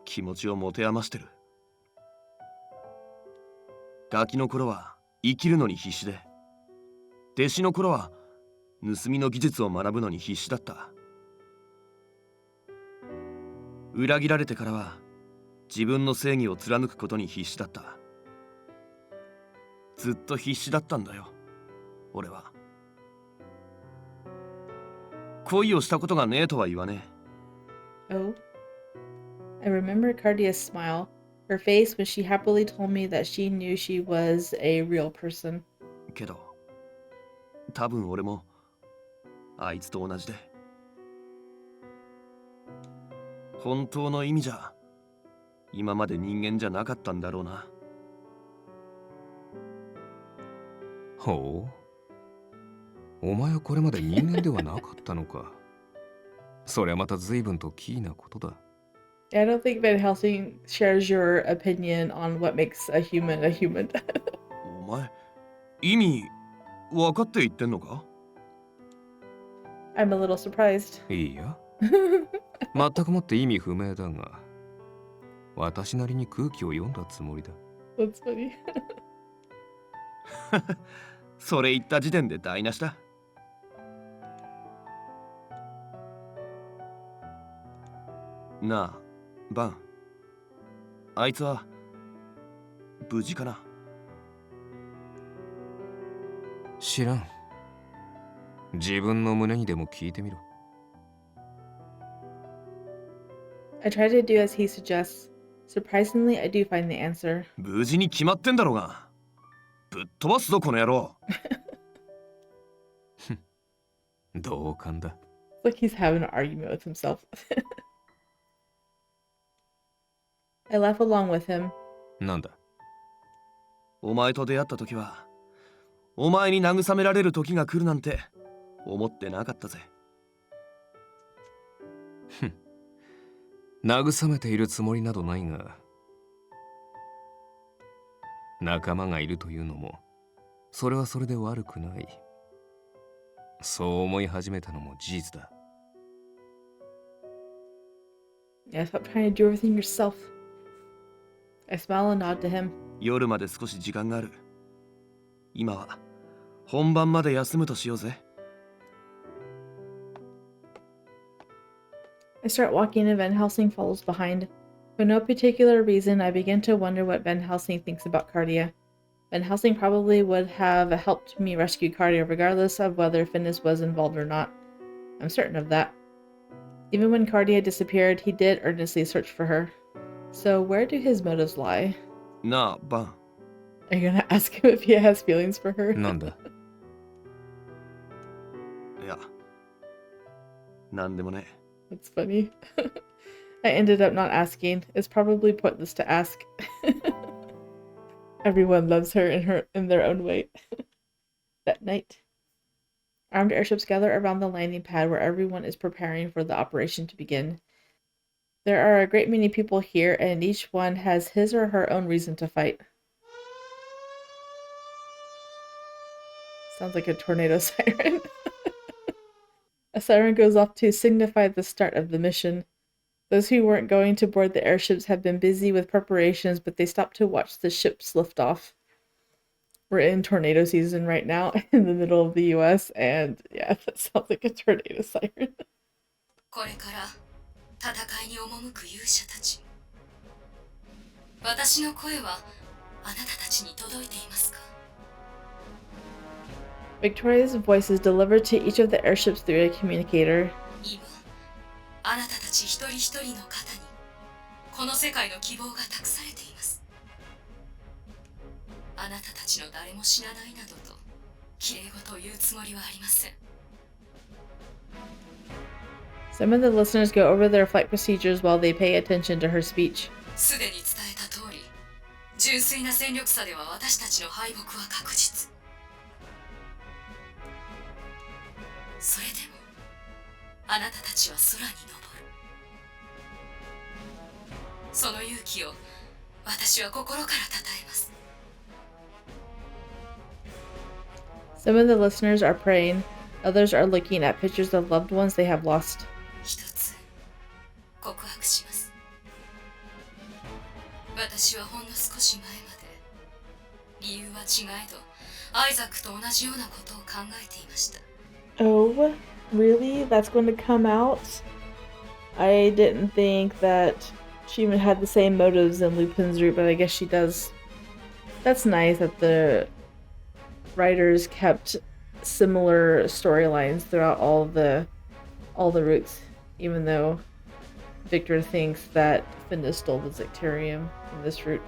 気持ちを持て余してる。ガキの頃は生きるのに必死で、弟子の頃は盗みの技術を学ぶのに必死だった。裏切られてからは自分の正義を貫くことに必死だった。ずっと必死だったんだよ俺は。恋をしたことがねえとは言わねえ。Oh. I remember Cardia's smile, her face when she happily told me that she knew she was a real person. けど多分俺もあいつと同じで、本当の意味じゃ今まで人間じゃなかったんだろうな。ほう。お前はこれまで人間ではなかったのか。それはまた随分とキーなことだ。I don't think Van Helsing shares your opinion on what makes a human a human. お前意味分かって言ってんのか？ I'm a little surprised. いいや。全くもって意味不明だが、私なりに空気を読んだつもりだ。That's funny. それ言った時点で台無しだ。なあ、バン。あいつは無事かな？知らん。自分の胸にでも聞いてみろ。I try to do as he suggests. Surprisingly, I do find the answer. 無事に決まってんだろうが。ぶっ飛ばすぞこの野郎。同感だ。It's like he's having an argument with himself. I laugh along with him. なんだ？お前と出会った時は、お前に慰められる時が来るなんて思ってなかったぜ。慰めているつもりなどないが、仲間がいるというのもそれはそれで悪くない。そう思い始めたのも事実だ。Yeah, stop trying to do everything yourself. I smile and nod to him. 夜まで少し時間がある。今は本番まで休むとしようぜ。I start walking and Van Helsing follows behind. For no particular reason, I begin to wonder what Van Helsing thinks about Cardia. Van Helsing probably would have helped me rescue Cardia regardless of whether Finis was involved or not. I'm certain of that. Even when Cardia disappeared, he did earnestly search for her. So where do his motives lie? なあ、バン。Are you gonna ask him if he has feelings for her? なんだ？いや、なんでもね。That's funny. I ended up not asking. It's probably pointless to ask. Everyone loves her in their own way. That night, armed airships gather around the landing pad where everyone is preparing for the operation to begin. There are a great many people here, and each one has his or her own reason to fight. Sounds like a tornado siren. A siren goes off to signify the start of the mission. Those who weren't going to board the airships have been busy with preparations, but they stopped to watch the ships lift off. We're in tornado season right now in the middle of the US, and yeah, that sounds like a tornado siren. これから戦いに赴く勇者たち。私の声はあなたたちに届いていますか？ Victoria's voice is delivered to each of the airships through a communicator. 今、あなたたち一人一人の肩にこの世界の希望が託されています。あなたたちの誰も死なないなどと綺麗事を言うつもりはありません。 Some of the listeners go over their flight procedures while they pay attention to her speech. すでに伝えた通り、純粋な戦力差では私たちの敗北は確実。それでも、あなたたちは空に昇る。その勇気を私は心から称えます。 Some of the listeners are praying, others are looking at pictures of loved ones they have lost. 一つ告白します。私はほんの少し前まで理由は違えどアイザックと同じようなことを考えていました。 Oh, really? That's going to come out? I didn't think that she even had the same motives in Lupin's route, but I guess she does. That's nice that the writers kept similar storylines throughout all the routes, even though Victor thinks that Finis stole the Zectarium in this route.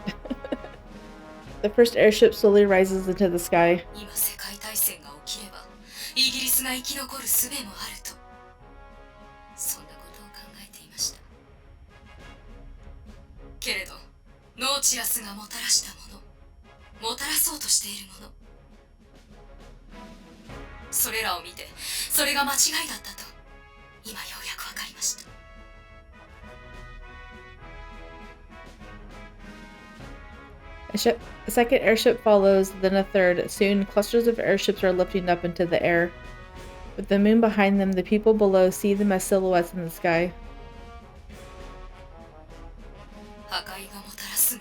The first airship slowly rises into the sky. 今世界大戦が起きればイギリスが生き残る術もあるとそんなことを考えていました。けれどノーチラスがもたらしたもの、もたらそうとしているもの、それらを見てそれが間違いだったと今ようやくわかりました。 A second airship follows, then a third. Soon, clusters of airships are lifting up into the air. With the moon behind them, the people below see them as silhouettes in the sky. 破壊がもたらすも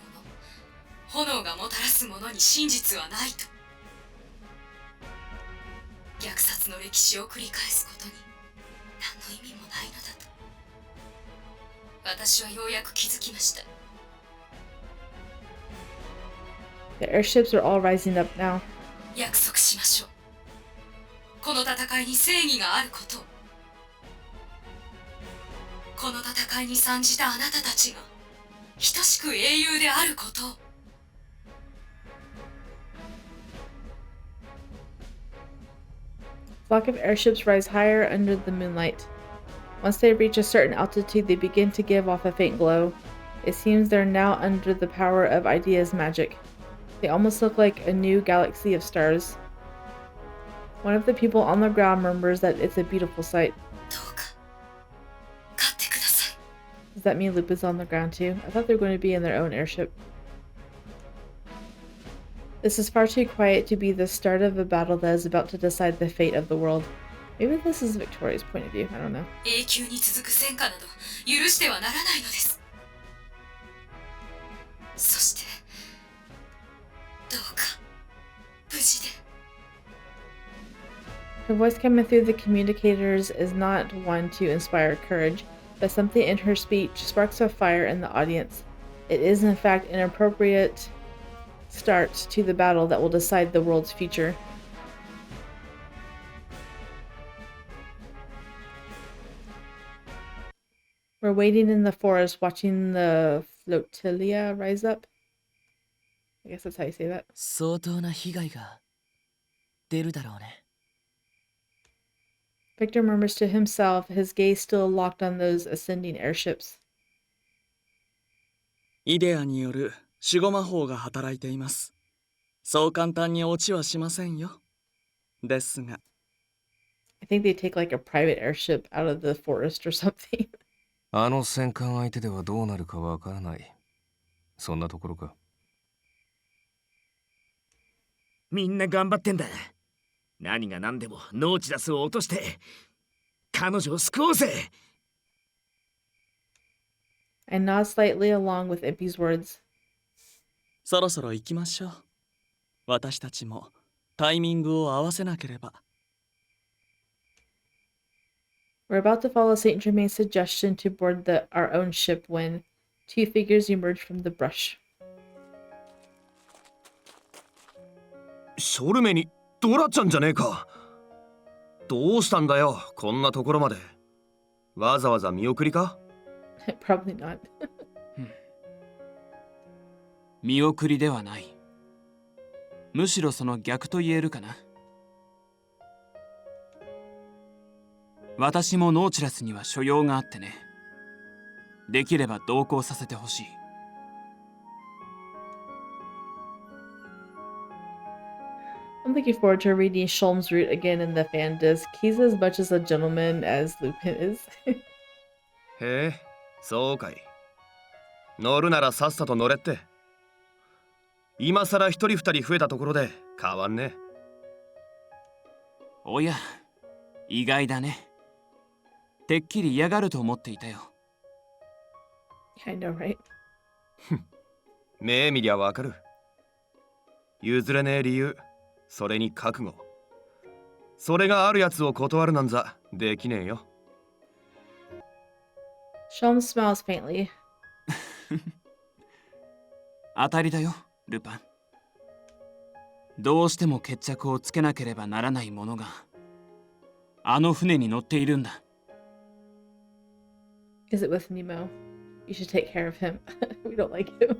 の、炎がもたらすものに真実はないと。虐殺の歴史を繰り返すことに何の意味もないのだと。私はようやく気づきました。 The airships are all rising up now. 約束しましょう。この戦いに正義があることを。この戦いに参じたあなたたちが等しく英雄であることを。 Flock of airships rise higher under the moonlight. Once they reach a certain altitude, they begin to give off a faint glow. It seems they're now under the power of Idea's magic. They almost look like a new galaxy of stars. One of the people on the ground murmurs that it's a beautiful sight. Does that mean Lupin's on the ground too? I thought they were going to be in their own airship. This is far too quiet to be the start of a battle that is about to decide the fate of the world. Maybe this is Victoria's point of view. I don't know. 永久に続く戦火など許してはならないのです。そしてどうか無事で。 Her voice coming through the communicators is not one to inspire courage, but something in her speech sparks a fire in the audience. It is in fact an appropriate start to the battle that will decide the world's future. We're waiting in the forest watching the flotilla rise up. I guess that's how you say that. 相当な被害が出るだろうね。 Victor murmurs to himself, his gaze still locked on those ascending airships. イデアによる守護魔法が働いています。そう簡単に落ちはしませんよ。ですが。I think they take like a private airship out of the forest or something. あの戦艦相手ではどうなるかわからない。そんなところか。みんな頑張ってんだ。何が何でもノーチラスを落として彼女を救おうぜ。 I nod slightly along with Impy's words. そろそろ行きましょう。私たちもタイミングを合わせなければ。We're about to follow Saint Germain's suggestion to board our own ship when two figures emerge from the brush. ショルメにドラちゃんじゃねえか。どうしたんだよ、こんなところまで。わざわざ見送りか？ Probably not. 見送りではない。むしろその逆と言えるかな。私もノーチラスには所用があってね。できれば同行させてほしい。I'm looking forward to reading Sholm's route again in the fan disc. He's as much as a gentleman as Lupin is. へえ、そうかい。乗るならさっさと乗れって。今さら一人二人増えたところで変わんね。おや、意外だね。てっきり嫌がると思っていたよ。I know, right? 目見りゃわかる。譲れねえ理由、それに覚悟。それがあるやつを断るなんざできねえよ。Sholm smiles faintly. 当たりだよ、ルパン。どうしても決着をつけなければならないものがあの船に乗っているんだ。Is it with Nemo? You should take care of him. We don't like him.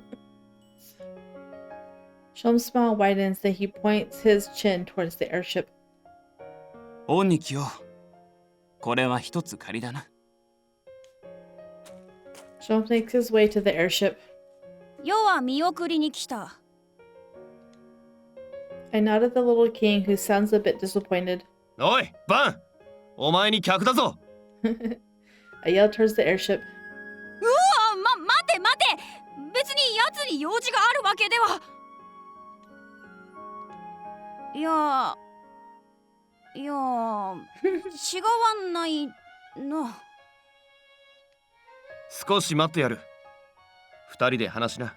Sholm's smile widens, then he points his chin towards the airship. 恩に着よう。これは一つ借りだな。Sholm makes his way to the airship. 世は見送りに来た。I nod at the little king, who sounds a bit disappointed. おい、バン！お前に客だぞ。I yell towards the airship. うわ、待て待て。別に奴に用事があるわけでは。いや、違わないな。少し待ってやる。二人で話しな。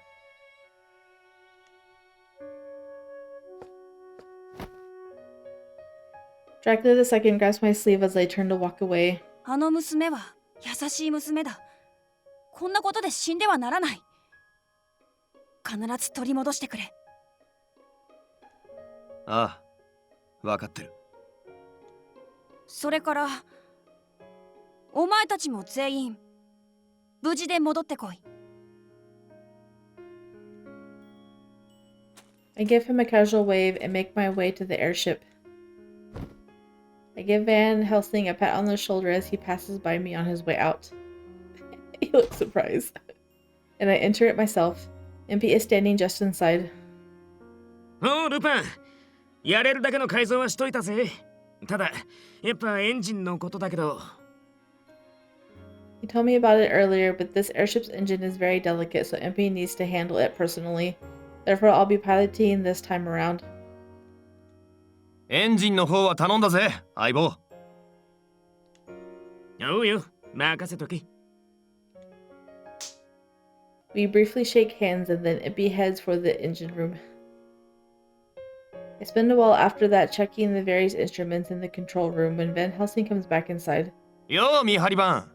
Dracula II grabs my sleeve as I turn to walk away. あの娘は優しい娘だ。こんなことで死んではならない。必ず取り戻してくれ。ああ、わかってる。それからお前たちも全員無事で戻ってこい。I give him a casual wave and make my way to the airship. I give Van Helsing a pat on the shoulder as he passes by me on his way out. He looks surprised. And I enter it myself. Impy is standing just inside. おう、ルパン。やれるだけの改造はしといたぜ。ただ、やっぱエンジンのことだけど。He told me about it earlier, but this airship's engine is very delicate, so Impy needs to handle it personally. Therefore, I'll be piloting this time around. エンジンの方は頼んだぜ、相棒。おうよ、任せとけ。We briefly shake hands and then Impy heads for the engine room. I spend a while after that checking the various instruments in the control room when Van Helsing comes back inside. よう、見張り番。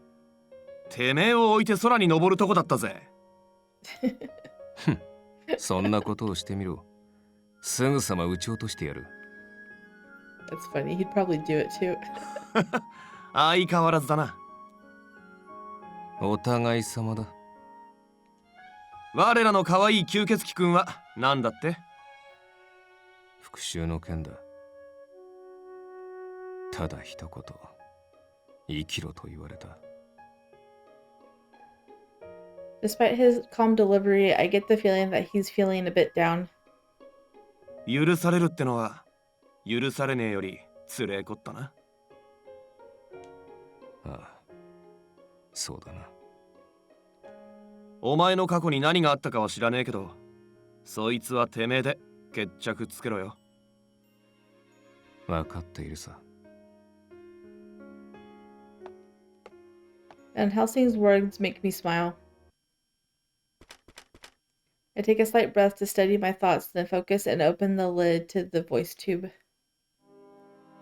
てめえを置いて空に登るとこだったぜ。そんなことをしてみろ。すぐさま撃ち落としてやる。That's funny. He'd probably do it too. 相変わらずだな。お互い様だ。我らの可愛い吸血鬼くんは何だって？復讐の件だ。ただ一言、生きろと言われた。Despite his calm delivery, I get the feeling that he's feeling a bit down. 許されるってのは許されねえよりつれえこったな。ああ、そうだな。お前の過去に何があったかは知らねえけど、そいつはてめえで決着つけろよ。わかっているさ。 And Helsing's words make me smile. I take a slight breath to steady my thoughts, then focus and open the lid to the voice tube.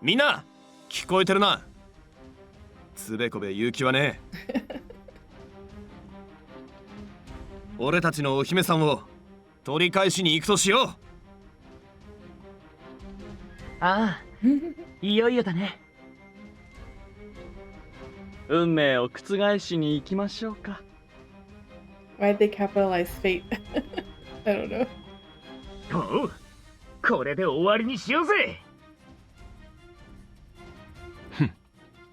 みんな聞こえてるな。つべこべ言う気はねえ。俺たちのお姫さんを取り返しに行くとしよう。ああ、いよいよだね。運命を覆しに行きましょうか。Why'd they capitalize fate? I don't know. おう、これで終わりにしようぜ。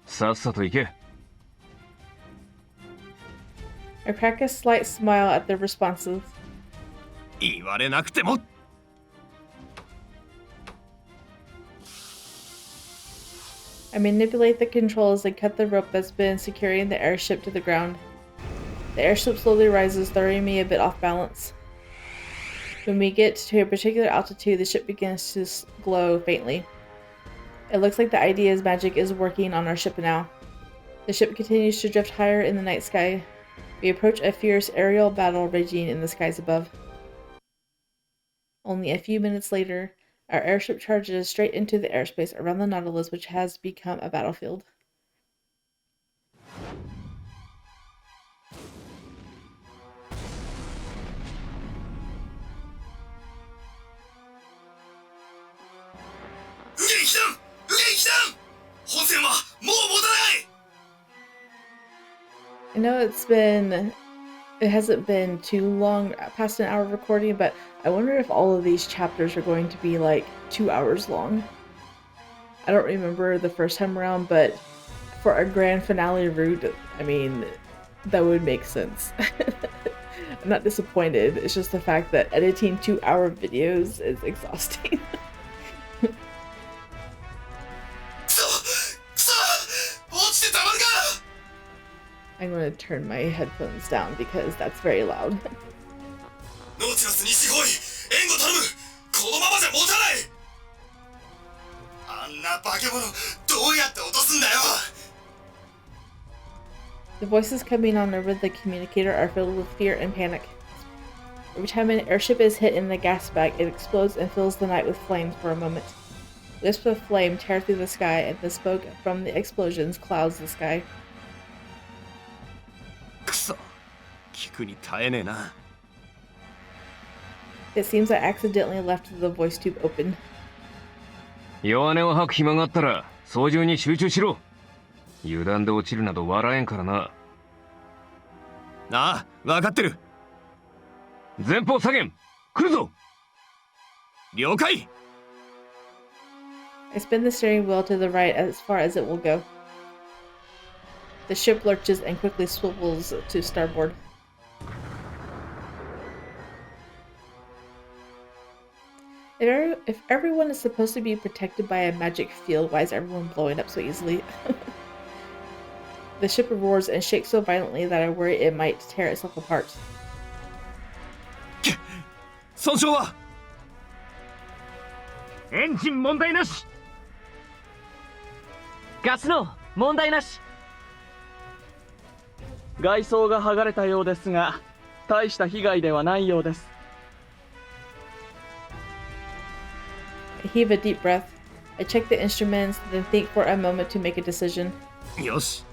さっさと行け。 I crack a slight smile at their responses. 言われなくても。I manipulate the controls and cut the rope that's been securing the airship to the ground. The airship slowly rises, throwing me a bit off balance. When we get to a particular altitude, the ship begins to glow faintly. It looks like the IDEA's magic is working on our ship now. The ship continues to drift higher in the night sky. We approach a fierce aerial battle raging in the skies above. Only a few minutes later, our airship charges straight into the airspace around the Nautilus, which has become a battlefield. I know it hasn't been too long past an hour of recording, but I wonder if all of these chapters are going to be like 2 hours long. I don't remember the first time around, but for a grand finale route, I mean, that would make sense. I'm not disappointed, it's just the fact that editing 2-hour videos is exhausting. I'm going to turn my headphones down because that's very loud. The voices coming on over the communicator are filled with fear and panic. Every time an airship is hit in the gas bag, it explodes and fills the night with flames for a moment. Wisps of flame tear through the sky, and the smoke from the explosions clouds the sky. くそ、聞くに耐えねえな。 It seems I accidentally left the voice tube open. 弱音を吐く暇があったら操縦に集中しろ。油断で落ちるなど笑えんからな。ああ、分かってる。前方左舷、来るぞ。了解。 I spin the steering wheel to the right as far as it will go. The ship lurches and quickly swivels to starboard. If everyone is supposed to be protected by a magic field, why is everyone blowing up so easily? The ship roars and shakes so violently that I worry it might tear itself apart. 損傷は？エンジン問題なし。ガスの問題なし。外装が剥がれたようですが、大した被害ではないようです。 I heave a deep breath. I check the instruments, then think for a moment to make a decision. よし。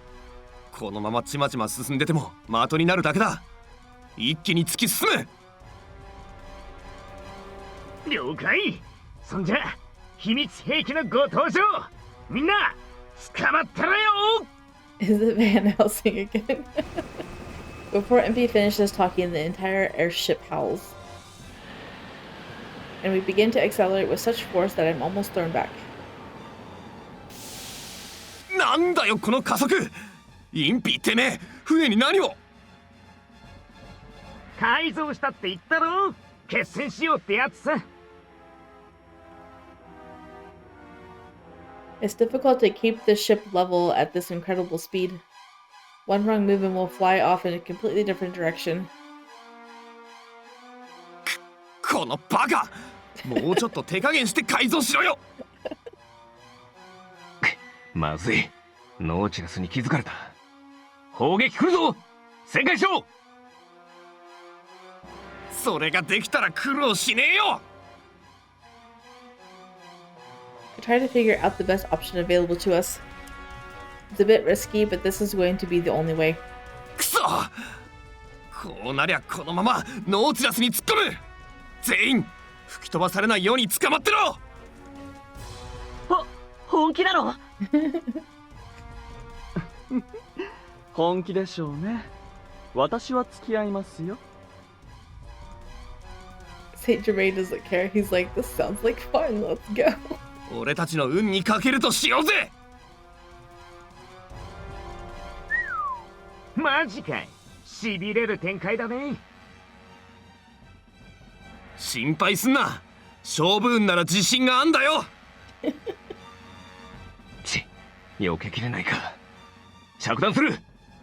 このままちまちま進んでても的になるだけだ。一気に突き進む。了解。そんじゃ秘密兵器のご登場。みんな捕まったらよ。 Is it Van Helsing again? Before MP finishes talking, the entire airship howls. And we begin to accelerate with such force that I'm almost thrown back. なんだよこの加速。インピてめえ、船に何を？改造したって言ったろ。決戦しようってやつさ。 It's difficult to keep the ship level at this incredible speed. One wrong move and we'll fly off in a completely different direction. このバカ！もうちょっと手加減して改造しろよ。まずい。ノーチラスに気づかれた。砲撃来るぞ。旋回しろ。それができたら苦労しねえよ。I try to figure out the best option available to us. It's a bit risky, but this is going to be the only way. くそ、こうなりゃこのままノーチラスに突っ込む。全員吹き飛ばされないように捕まってろ。本気なの？本気でしょうね。私は付き合いますよ。Saint Germain doesn't care. He's like, this sounds like fun. Let's go. 俺たちの運にかけるとしようぜ。マジかい。しびれる展開だね。心配すんな。勝負運なら自信があんだよ。ち、避けきれないか。着弾する。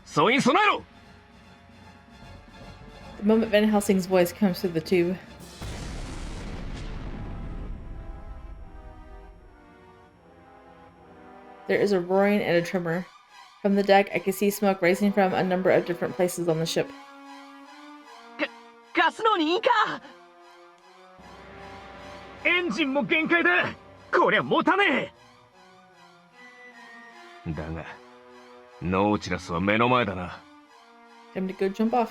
総員備えろ。 The moment Van Helsing's voice comes through the tube. There is a roaring and a tremor. From the deck, I can see smoke rising from a number of different places on the ship. ガス炉にいんか。エンジンも限界だ。こりゃ持たねえ。だが、ノーチラスは目の前だな。Time to go jump off.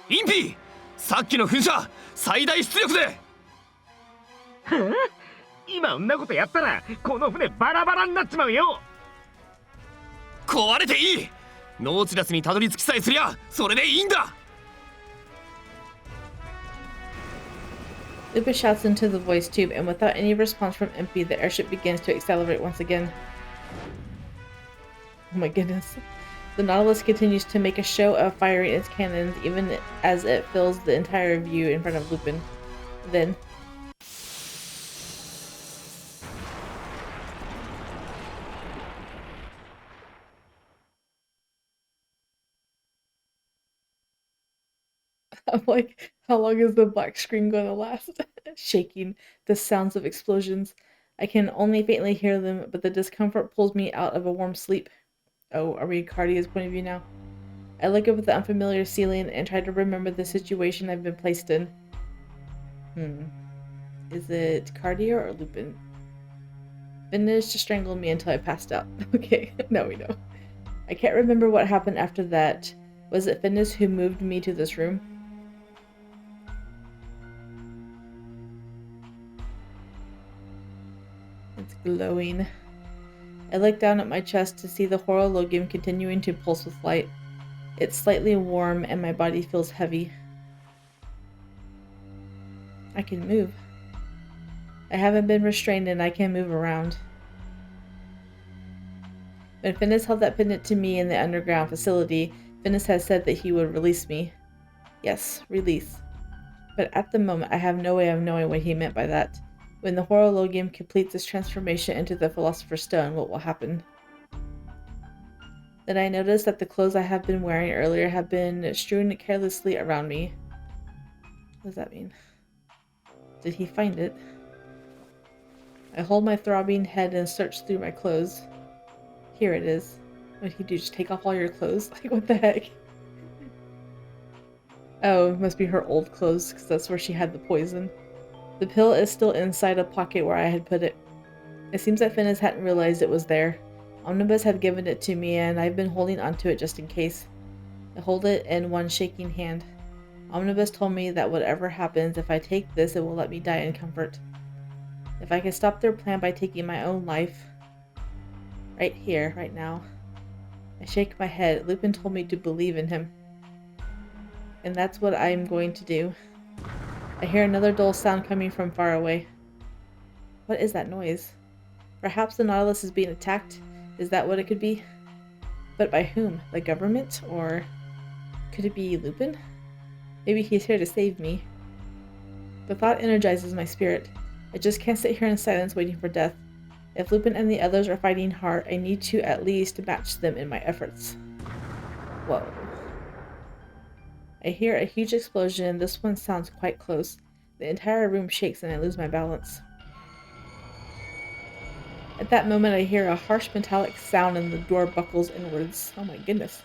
インピー、さっきの噴射最大出力で。はあ、今んなことやったらこの船バラバラになっちまうよ。壊れていい。ノーチラスにたどり着きさえすりゃそれでいいんだ。Lupin shouts into the voice tube, and without any response from MP, the airship begins to accelerate once again. Oh my goodness. The Nautilus continues to make a show of firing its cannons, even as it fills the entire view in front of Lupin. Then... I'm like, how long is the black screen gonna last? Shaking, the sounds of explosions. I can only faintly hear them, but the discomfort pulls me out of a warm sleep. Oh, are we Cardia's point of view now? I look up at the unfamiliar ceiling and try to remember the situation I've been placed in. Is it Cardia or Lupin? Finis just strangled me until I passed out. Okay, now we know. I can't remember what happened after that. Was it Finis who moved me to this room? It's glowing. I look down at my chest to see the horologium continuing to pulse with light. It's slightly warm and my body feels heavy. I can move. I haven't been restrained and I can move around. When Finis held that pendant to me in the underground facility, Finis had said that he would release me. Yes, release. But at the moment, I have no way of knowing what he meant by that. When the horologium completes its transformation into the Philosopher's Stone, what will happen? Then I noticed that the clothes I have been wearing earlier have been strewn carelessly around me. What does that mean? Did he find it? I hold my throbbing head and search through my clothes. Here it is. What did he do? Just take off all your clothes? Like, what the heck? Oh, it must be her old clothes, because that's where she had the poison. The pill is still inside a pocket where I had put it. It seems that Finis hadn't realized it was there. Omnibus had given it to me, and I've been holding onto it just in case. I hold it in one shaking hand. Omnibus told me that whatever happens, if I take this, it will let me die in comfort. If I can stop their plan by taking my own life, right here, right now. I shake my head. Lupin told me to believe in him. And that's what I'm going to do. I hear another dull sound coming from far away. What is that noise? Perhaps the Nautilus is being attacked? Is that what it could be? But by whom? The government? Or could it be Lupin? Maybe he's here to save me. The thought energizes my spirit. I just can't sit here in silence waiting for death. If Lupin and the others are fighting hard, I need to at least match them in my efforts. Whoa. I hear a huge explosion. This one sounds quite close. The entire room shakes and I lose my balance. At that moment, I hear a harsh metallic sound and the door buckles inwards. Oh my goodness.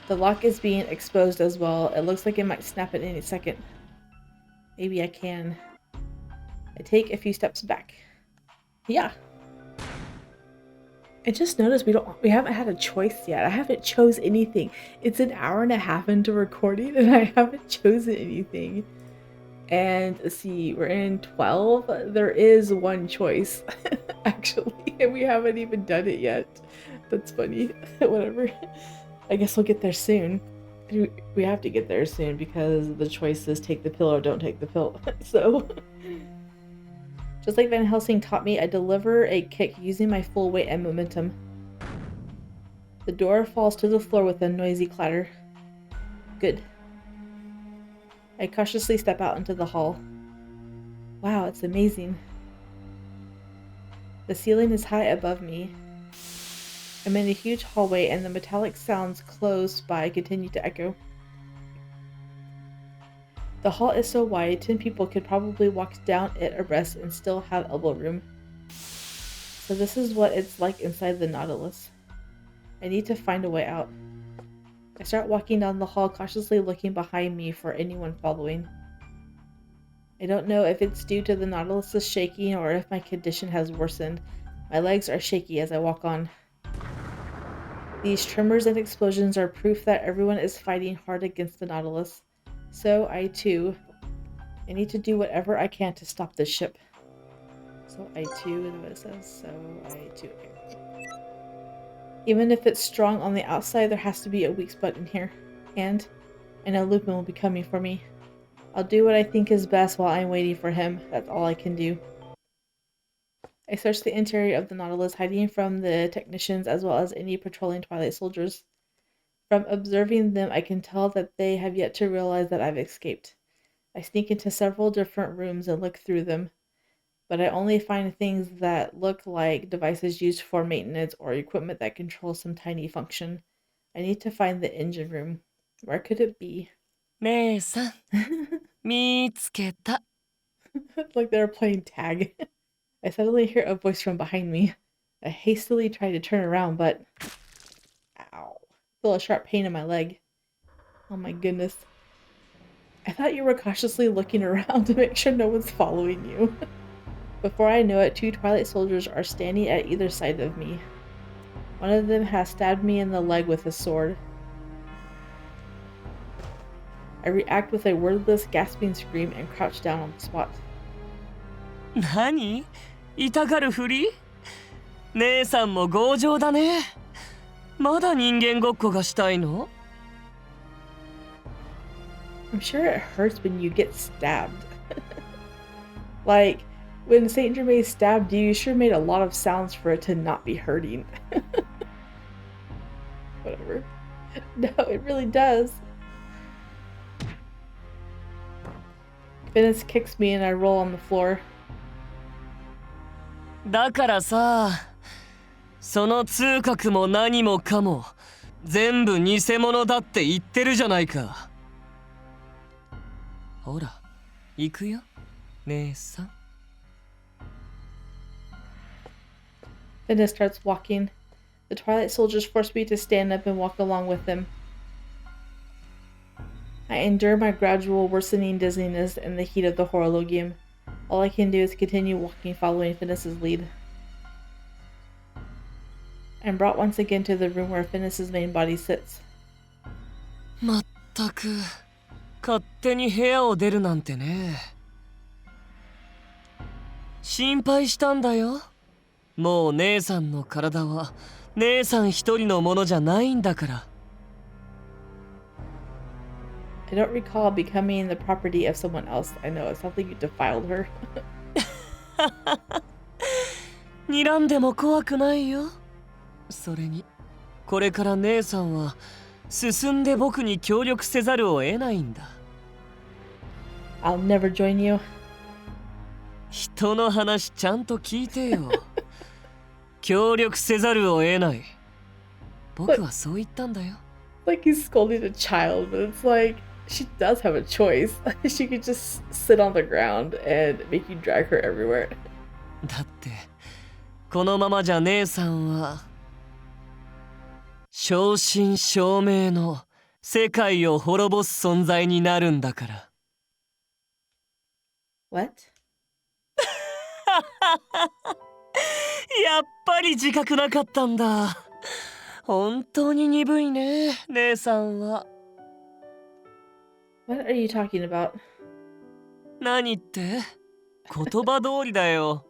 The lock is being exposed as well. It looks like it might snap at any second. Maybe I can. I take a few steps back. Yeah. I just noticed we haven't had a choice yet. I haven't chose anything. It's an hour and a half into recording and I haven't chosen anything. And let's see, we're in 12. There is one choice, actually, and we haven't even done it yet. That's funny. Whatever. I guess we'll get there soon. We have to get there soon because the choice is take the pill or don't take the pill. So, just like Van Helsing taught me, I deliver a kick using my full weight and momentum. The door falls to the floor with a noisy clatter. Good. I cautiously step out into the hall. Wow, it's amazing. The ceiling is high above me. I'm in a huge hallway and the metallic sounds close by continue to echo. The hall is so wide, 10 people could probably walk down it abreast and still have elbow room. So this is what it's like inside the Nautilus. I need to find a way out. I start walking down the hall, cautiously looking behind me for anyone following. I don't know if it's due to the Nautilus shaking or if my condition has worsened. My legs are shaky as I walk on. These tremors and explosions are proof that everyone is fighting hard against the Nautilus. So I too. I need to do whatever I can to stop this ship. So I too is what it says. So I too. Okay. Even if it's strong on the outside, there has to be a weak spot in here. And I know Lupin will be coming for me. I'll do what I think is best while I'm waiting for him. That's all I can do. I search the interior of the Nautilus, hiding from the technicians as well as any patrolling Twilight soldiers. From observing them, I can tell that they have yet to realize that I've escaped. I sneak into several different rooms and look through them, but I only find things that look like devices used for maintenance or equipment that control some tiny function. I need to find the engine room. Where could it be? 姉さん、見つけた。 Like they're playing tag. I suddenly hear a voice from behind me. I hastily try to turn around, but... Ow. I feel a sharp pain in my leg. Oh my goodness. I thought you were cautiously looking around to make sure no one's following you. Before I know it, 2 Twilight soldiers are standing at either side of me. One of them has stabbed me in the leg with a sword. I react with a wordless, gasping scream and crouch down on the spot. 何？痛がるふり？姉さんも強情だね。まだ人間ごっこがしたいの？ I'm sure it hurts when you get stabbed. Like, when Saint Germain stabbed you, you sure made a lot of sounds for it to not be hurting. Whatever. No, it really does. Finis kicks me and I roll on the floor. だからさ、その通覚も何もかも全部偽物だって言ってるじゃないか。ほら、行くよ、姉さん。Finis starts walking. The Twilight soldiers force me to stand up and walk along with them. I endure my gradual worsening dizziness in the heat of the horologium. All I can do is continue walking following Finis' lead. I'm brought once again to the room where Finis' main body sits. まったく、勝手に部屋を出るなんてね。心配したんだよ。もう姉さんの体は姉さん一人のものじゃないんだから。I don't recall becoming the property of someone else. I know, it sounds like you defiled her. 睨んでも怖くないよ。それに、これから姉さんは進んで僕に協力せざるを得ないんだ。I'll never join you. 人の話ちゃんと聞いてよ。協力せざるを得ない。僕はそう言ったんだよ。Like he's scolding a child, but it's like she does have a choice. She could just sit on the ground and make you drag her everywhere. だってこのままじゃ姉さんは正真正銘の世界を滅ぼす存在になるんだから。What? やっぱり自覚なかったんだ。本当に鈍いね、姉さんは。What are you talking about? 何って？言葉通りだよ。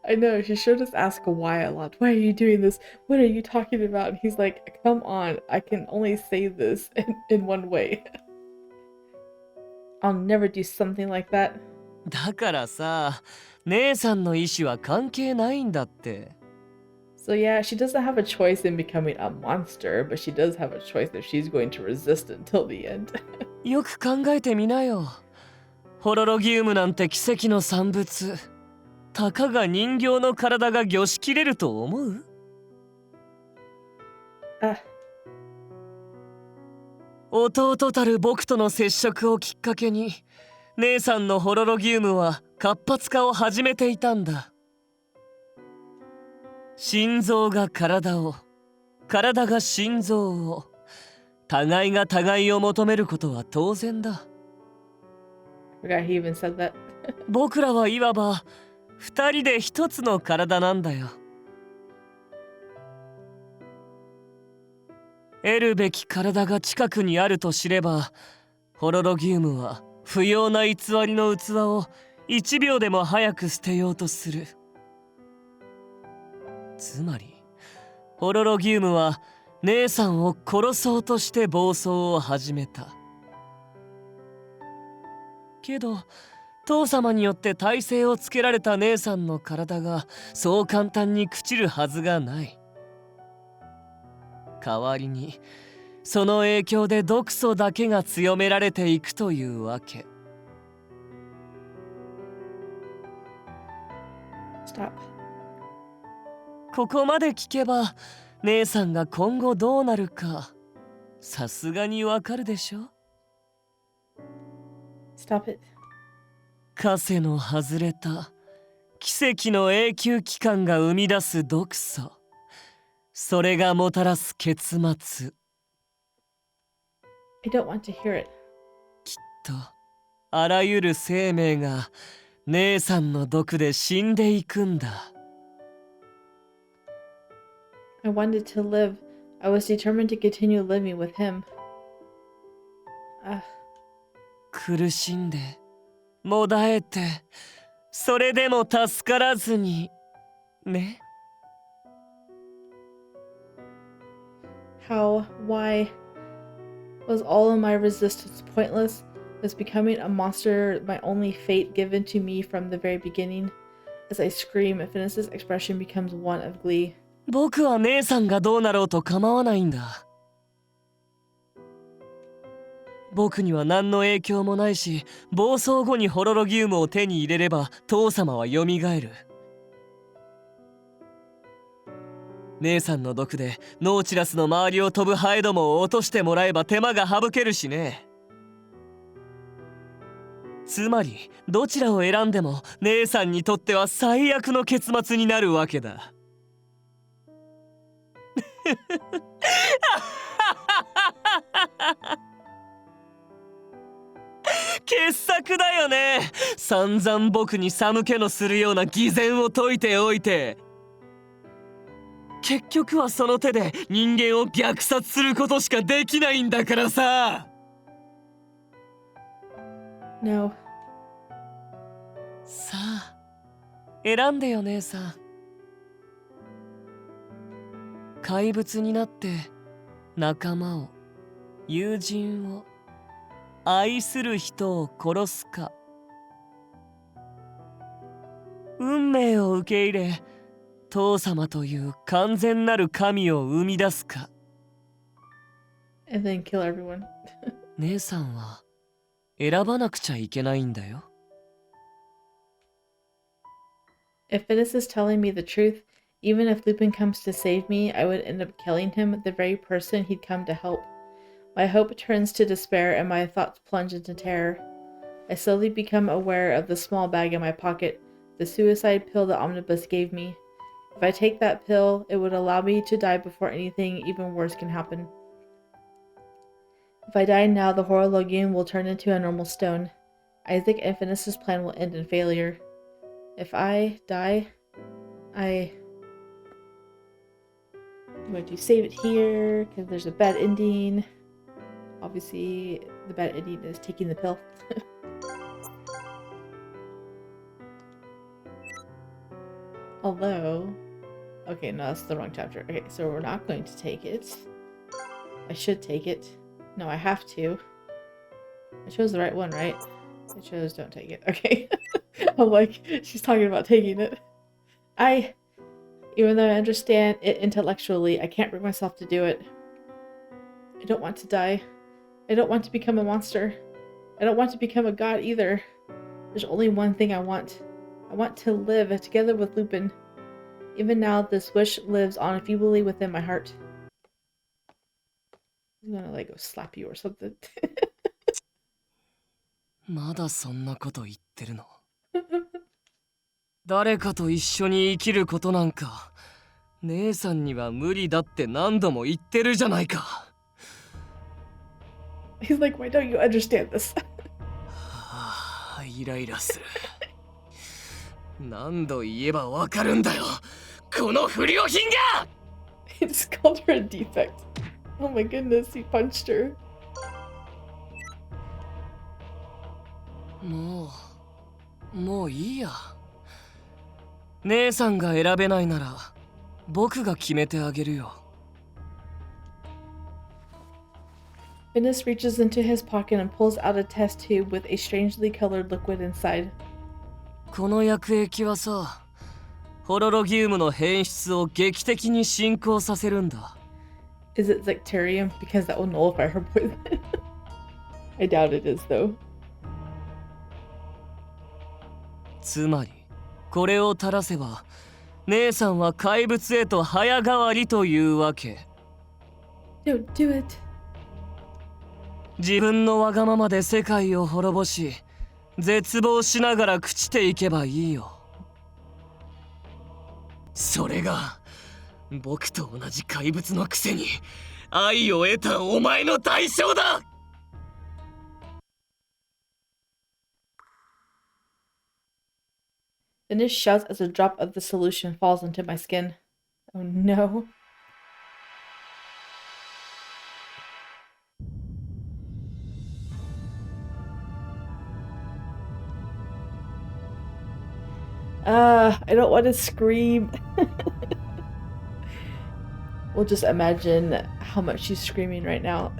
I know, she should just ask why a lot. Why are you doing this? What are you talking about? And he's like, come on, I can only say this in one way. I'll never do something like that. だからさ、姉さんの意志は関係ないんだって。So yeah, she doesn't have a choice in becoming a monster, but she does have a choice if she's going to resist until the end. よく考えてみなよ。ホロロギウムなんて奇跡の産物。たかが人形の体が御しきれると思う？弟たる僕との接触をきっかけに、姉さんのホロロギウムは活発化を始めていたんだ。心臓が体を、体が心臓を、互いが互いを求めることは当然だ。Forgot he even said that. 僕らはいわば二人で一つの体なんだよ。得るべき体が近くにあると知れば、ホロロギウムは不要な偽りの器を1秒でも早く捨てようとする。つまりホロロギウムは姉さんを殺そうとして暴走を始めた。けど父様によって体勢をつけられた姉さんの体がそう簡単に朽ちるはずがない。代わりにその影響で毒素だけが強められていくというわけ。Stop. ここまで聞けば姉さんが今後どうなるかさすがにわかるでしょ。 Stop it. 枷の外れた奇跡の永久期間が生み出す毒素、それがもたらす結末。 I don't want to hear it. きっとあらゆる生命が姉さんの毒で死んでいくんだ。 I wanted to live. I was determined to continue living with him. 苦しんでもだえてそれでも助からずにね。 How? Why? Was all of my resistance pointless? Was becoming a monster my only fate given to me from the very beginning? As I scream, Finis' expression becomes one of glee. 僕は姉さんがどうなろうと構わないんだ。僕には何の影響もないし、暴走後にホロロギウムを手に入れれば父様はよみがえる。姉さんの毒でノーチラスの周りを飛ぶハエどもを落としてもらえば手間が省けるしね。つまりどちらを選んでも姉さんにとっては最悪の結末になるわけだ。傑作だよね。散々僕に寒気のするような偽善を解いておいて、結局はその手で人間を虐殺することしかできないんだからさ。 No. さあ選んでよ姉さん。怪物になって仲間を、友人を、愛する人を殺すか、運命を受け入れ父様という完全なる神を生み出すか。 And then kill everyone. 姉さんは選ばなくちゃいけないんだよ。 If Finis is telling me the truth, even if Lupin comes to save me, I would end up killing him, the very person he'd come to help. My hope turns to despair and my thoughts plunge into terror. I slowly become aware of the small bag in my pocket, the suicide pill the omnibus gave me. If I take that pill, it would allow me to die before anything even worse can happen. If I die now, the Horologium will turn into a normal stone. Issac and Finis' plan will end in failure. If I die, I'm going to save it here, because there's a bad ending. Obviously, the bad ending is taking the pill. Although... Okay, no, that's the wrong chapter. Okay, so we're not going to take it. I should take it. No, I have to. I chose the right one, right? I chose don't take it. Okay. I'm like, she's talking about taking it. Even though I understand it intellectually, I can't bring myself to do it. I don't want to die. I don't want to become a monster. I don't want to become a god either. There's only one thing I want. I want to live together with Lupin. Even now, this wish lives on feebly within my heart. I'm gonna like go slap you or something. まだそんなこと言ってるの？誰かと一緒に生きることなんか姉さんには無理だって何度も言ってるじゃないか。He's like, why don't you understand this? はあ、イライラする。何度言えばわかるんだよ。この不良品が。He just called her a defect. Oh my goodness, he punched her. もういいや。姉さんが選べないなら僕が決めてあげるよ。Finis reaches into his pocket and pulls out a test tube with a strangely colored liquid inside. この薬液はさ、ホロロギウムの変質を劇的に進行させるんだ。Is it Zecterium? Because that will nullify her poison. I doubt it is, though. つまり、これを垂らせば、姉さんは怪物へと早変わりというわけ。Don't do it. 自分のわがままで世界を滅ぼし、絶望しながら朽ちていけばいいよ。それが僕と同じ怪物のくせに愛を得たお前の代償だ。Finis shouts as a drop of the solution falls into my skin. Oh no. I don't want to scream. We'll just imagine how much she's screaming right now.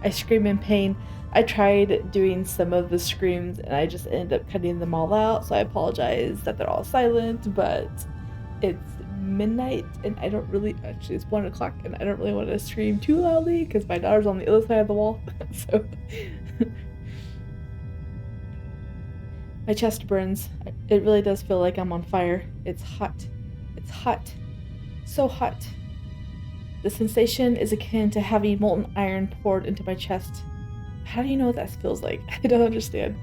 I scream in pain. I tried doing some of the screams and I just ended up cutting them all out, so I apologize that they're all silent, but it's midnight and I don't really, actually it's 1 o'clock and I don't really want to scream too loudly because my daughter's on the other side of the wall. So my chest burns. It really does feel like I'm on fire. It's hot. It's hot. So hot. The sensation is akin to heavy molten iron poured into my chest. How do you know what that feels like? I don't understand.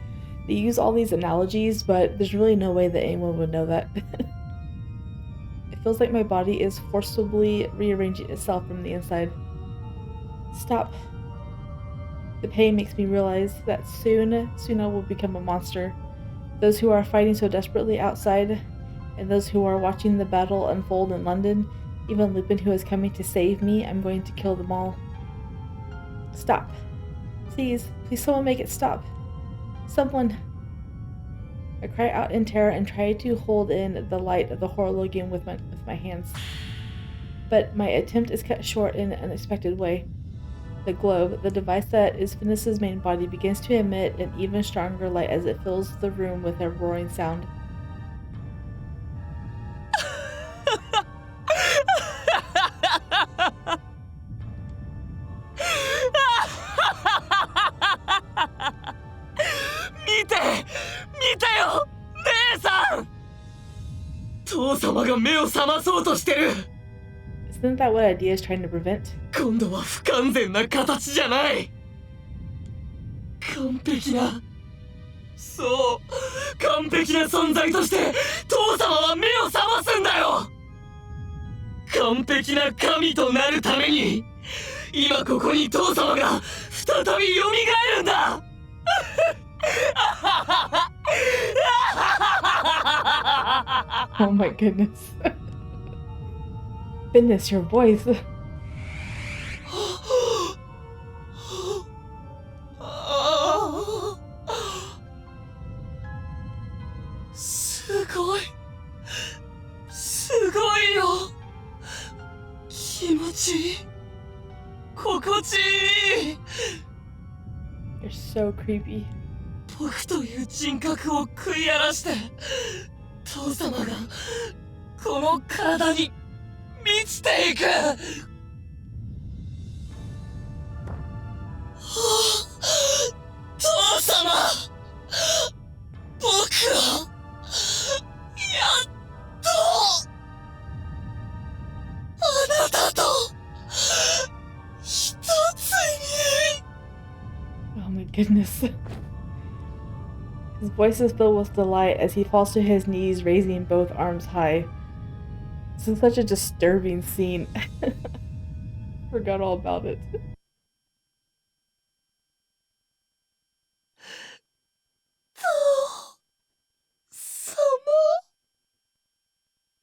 They use all these analogies, but there's really no way that anyone would know that. It feels like my body is forcibly rearranging itself from the inside. Stop. The pain makes me realize that soon I will become a monster. Those who are fighting so desperately outside, and those who are watching the battle unfold in London, even Lupin who is coming to save me, I'm going to kill them all. Stop. Please, someone make it stop. Someone. I cry out in terror and try to hold in the light of the Horologium with my hands. But my attempt is cut short in an unexpected way. The globe, the device that is Finis' main body, begins to emit an even stronger light as it fills the room with a roaring sound. Isn't that what Idea is trying to prevent? 今度は不完全な形じゃない。完璧なそう完璧な存在として父様は目を覚ますんだよ。完璧な神となるために今ここに父様が再び蘇るんだ。Oh my goodness. Finis, your voice. すごいすごいよ。気持ちいい心地いい。 You're so creepy. 僕という人格を食い荒らして父様がこの体に満ちていく。父様、僕はやっとあなたと一つに。 Oh my goodness. His voice is filled with delight as he falls to his knees, raising both arms high. This is such a disturbing scene. Forgot all about it.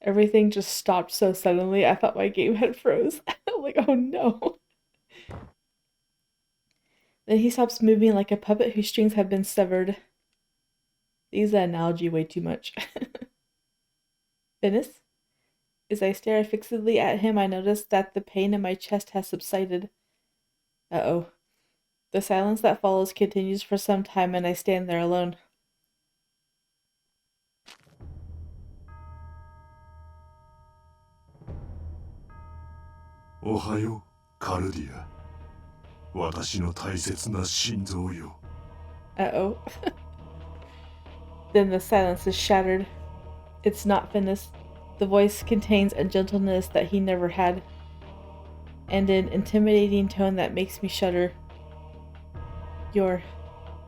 Everything just stopped so suddenly, I thought my game had froze. I'm like, oh no. Then he stops moving like a puppet whose strings have been severed. They use that analogy way too much. Finis? As I stare fixedly at him, I notice that the pain in my chest has subsided. Uh-oh. The silence that follows continues for some time, and I stand there alone. Ohayo, Cardia. 私の大切な心臓よ。 Uh-oh. Then the silence is shattered. It's not Finis. The voice contains a gentleness that he never had, and an intimidating tone that makes me shudder. You're...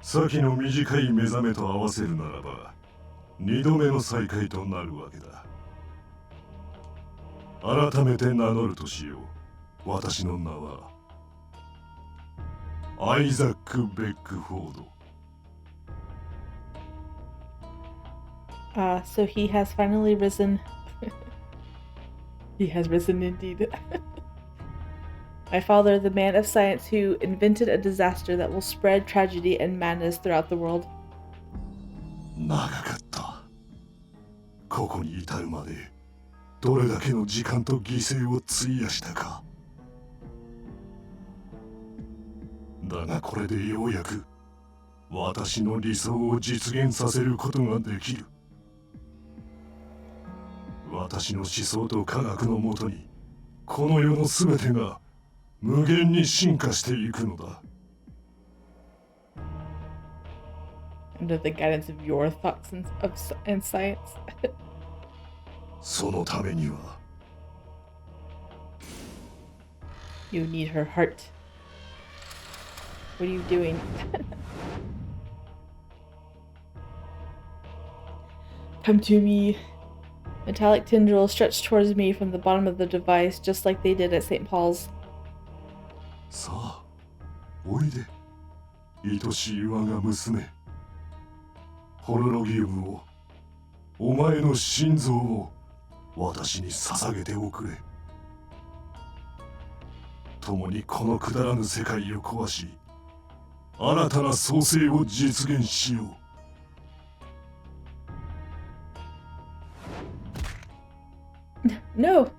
先の短い目覚めと合わせるならば、二度目の再会となるわけだ。改めて名乗るとしよう。私の名は、アイザック・ベックフォード。So he has finally risen. He has risen indeed. My father, the man of science who invented a disaster that will spread tragedy and madness throughout the world. 長かった。ここに至るまで、どれだけの時間と犠牲を費やしたか。だがこれでようやく、私の理想を実現させることができる。私の思想と科学のもとに、この世のすべてが無限に進化していくのだ。Under the guidance of your thoughts and science. そのためには。You need her heart. What are you doing? Come to me. Metallic tendrils stretch towards me from the bottom of the device, just like they did at St. Paul's. さあ、おいで。愛しい我が娘。ホロロギウムを、お前の心臓を私に捧げておくれ。共にこのくだらぬ世界を壊し、新たな創生を実現しよう。No!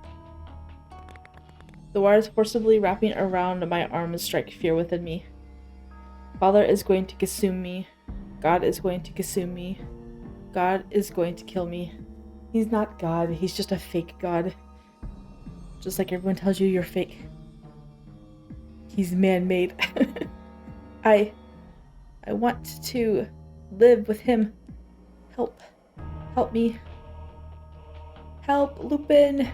The wires forcibly wrapping around my arms strike fear within me. Father is going to consume me. God is going to consume me. God is going to kill me. He's not God, he's just a fake God. Just like everyone tells you you're fake. He's man-made. I want to live with him. Help me. Help, Lupin!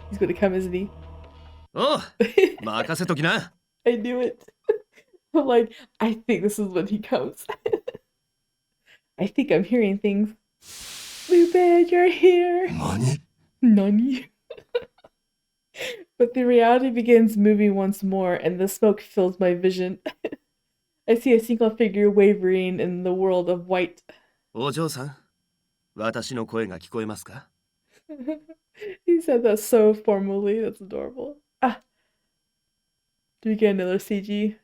He's gonna come, isn't he? おう、任せときな。I knew it. I'm like, I think this is when he comes. I think I'm hearing things. Lupin, you're here! Nani? Nani? But the reality begins moving once more, and the smoke fills my vision. I see a single figure wavering in the world of white. お嬢さん、私の声が聞こえますか？ He said that so formally. That's adorable. Ah, do we get another CG?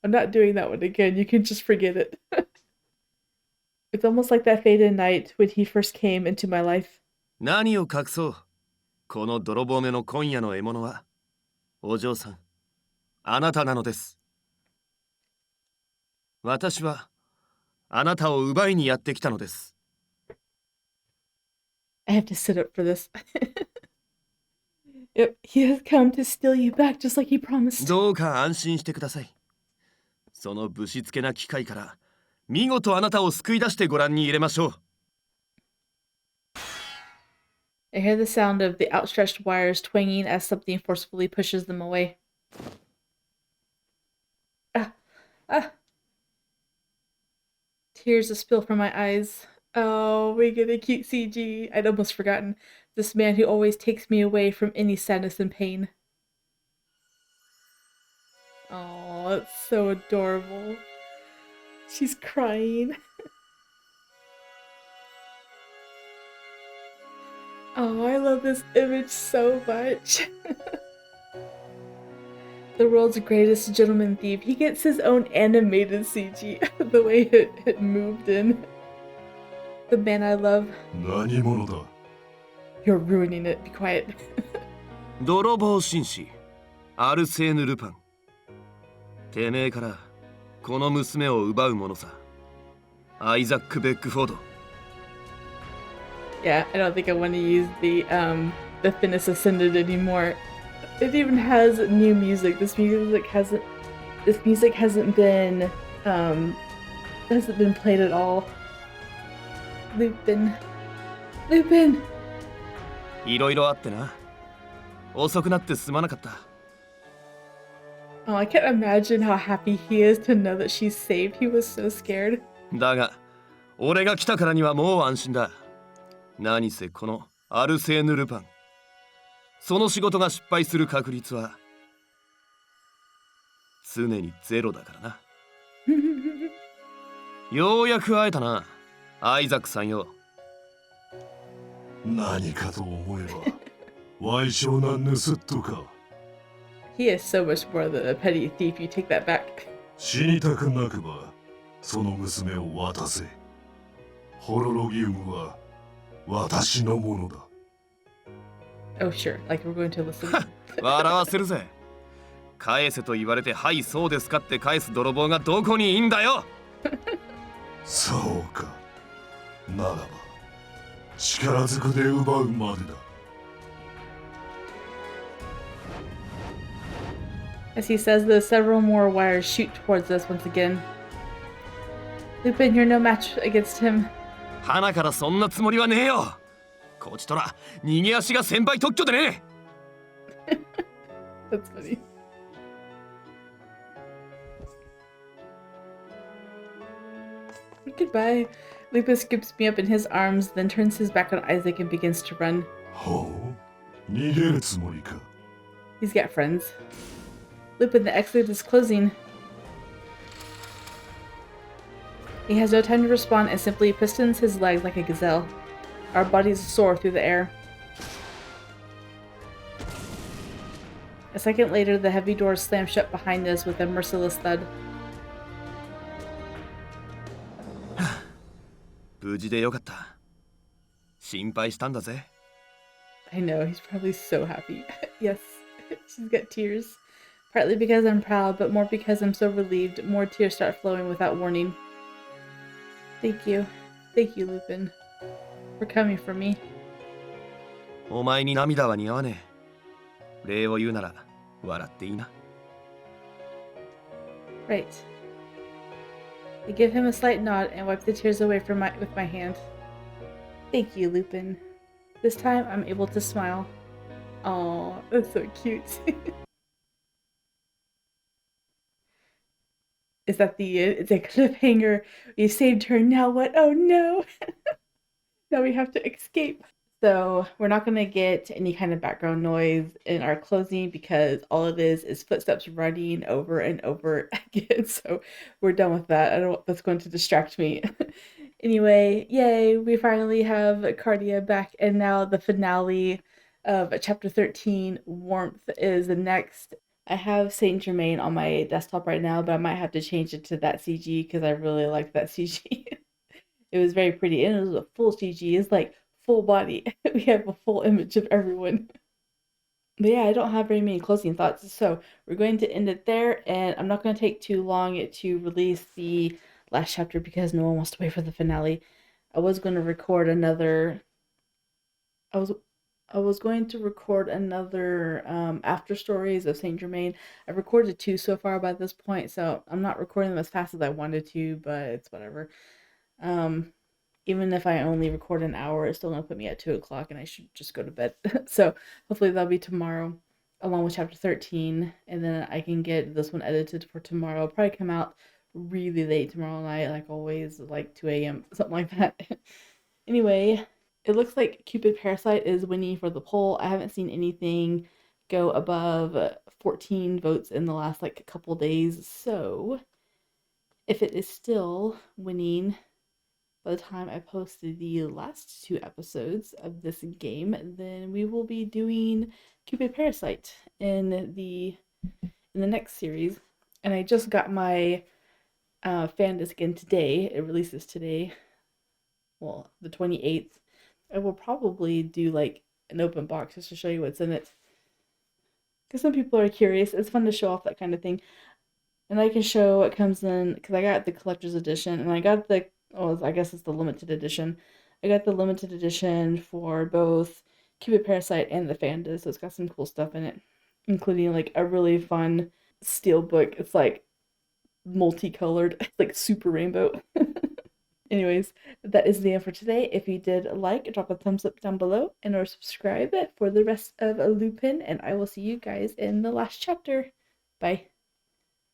I'm not doing that one again. You can just forget it. It's almost like that faded night when he first came into my life. 何を隠そう。この泥棒めの今夜の獲物は、お嬢さん、あなたなのです。私は、あなたを奪いにやってきたのです。I have to sit up for this. Yep, he has come to steal you back just like he promised. どうか安心してください。そのぶしつけな機械から、見事あなたを救い出してご覧に入れましょう。I hear the sound of the outstretched wires twanging as something forcefully pushes them away. Ah, ah. Tears spill from my eyes. Oh, we get a cute CG. I'd almost forgotten. This man who always takes me away from any sadness and pain. Oh, it's so adorable. She's crying. Oh, I love this image so much. The world's greatest gentleman thief. He gets his own animated CG. The way it moved in. The man I love. 何者だ? You're ruining it. Be quiet. 泥棒紳士、アルセーヌ・ルパン。てめえから、この娘を奪うものさ。アイザック・ベックフォード。Yeah, I don't think I want to use the Finis Ascended anymore. It even has new music. This music hasn't been played at all. Lupin. Lupin! いろいろあってな。遅くなってすまなかった。Oh, I can't imagine how happy he is to know that she's saved. He was so scared. だが、俺が来たからにはもう安心だ。何せこのアルセーヌ・ルパン。その仕事が失敗する確率は常にゼロだからな。ようやく会えたな、アイザックさんよ。何かと思えば、歪小な盗人か。He is so much more than a petty thief. You take that back. 死にたくなくば、その娘を渡せ。ホロロギウムは私のものだ。Oh, sure. Like we're going to listen. 笑わせるぜ。返せと言われて、はいそうですかって返す泥棒がどこにいいんだよ。そうか。ならば、力ずくで奪うまでだ。As he says this, several more wires shoot towards us once again. Lupin, you're no match against him. 花からそんなつもりはねえよ。こちとら逃げ足が先輩特許でね。That's funny. Goodbye. Lupin scoops me up in his arms, then turns his back on Isaac and begins to run. ほう、逃げるつもりか。He's got friends. Lupin, the exit is closing. He has no time to respond and simply pistons his legs like a gazelle. Our bodies soar through the air. A second later, the heavy doors slam shut behind us with a merciless thud. 無事でよかった。心配したんだぜ。I know, he's probably so happy. Yes, she's got tears. Partly because I'm proud, but more because I'm so relieved. More tears start flowing without warning. Thank you. Thank you, Lupin. For coming for me. お前に涙は似合わねえ。礼を言うなら笑っていいな。Right. I give him a slight nod and wipe the tears away with my hand. Thank you, Lupin. This time I'm able to smile. Oh, that's so cute. is at the end. It's a cliffhanger. We saved her. Now what? Oh no! Now we have to escape. So we're not going to get any kind of background noise in our closing because all it is footsteps running over and over again. So we're done with that. I don't want that's going to distract me. Anyway, yay, we finally have Cardia back, and now the finale of chapter 13, Warmth, is the next. I have Saint Germain on my desktop right now, but I might have to change it to that CG because I really liked that CG. It was very pretty, and it was a full CG. It's like full body. We have a full image of everyone. But yeah, I don't have very many closing thoughts, so we're going to end it there, and I'm not going to take too long to release the last chapter because no one wants to wait for the finale. I was going to record another. I was going to record another after stories of Saint Germain. I've recorded 2 so far by this point, so I'm not recording them as fast as I wanted to, but it's whatever. Even if I only record an hour, it's still gonna put me at 2 o'clock, and I should just go to bed. So hopefully that'll be tomorrow, along with chapter 13, and then I can get this one edited for tomorrow. It'll probably come out really late tomorrow night, like always, like 2 a.m., something like that. Anyway, it looks like Cupid Parasite is winning for the poll. I haven't seen anything go above 14 votes in the last like couple days, so if it is still winning by the time I posted the last 2 episodes of this game, then we will be doing Cupid Parasite in the next series. And I just got my fan disc in today. It releases today. Well, the 28th. I will probably do like an open box just to show you what's in it. Because some people are curious. It's fun to show off that kind of thing. And I can show what comes in, because I got the collector's edition, and I got the, oh, I guess it's the limited edition. I got the limited edition for both Cupid Parasite and the fan disc, so it's got some cool stuff in it, including like a really fun steel book. It's like multicolored, like super rainbow. Anyways, that is the end for today. If you did like, drop a thumbs up down below and or subscribe for the rest of Lupin, and I will see you guys in the last chapter. Bye.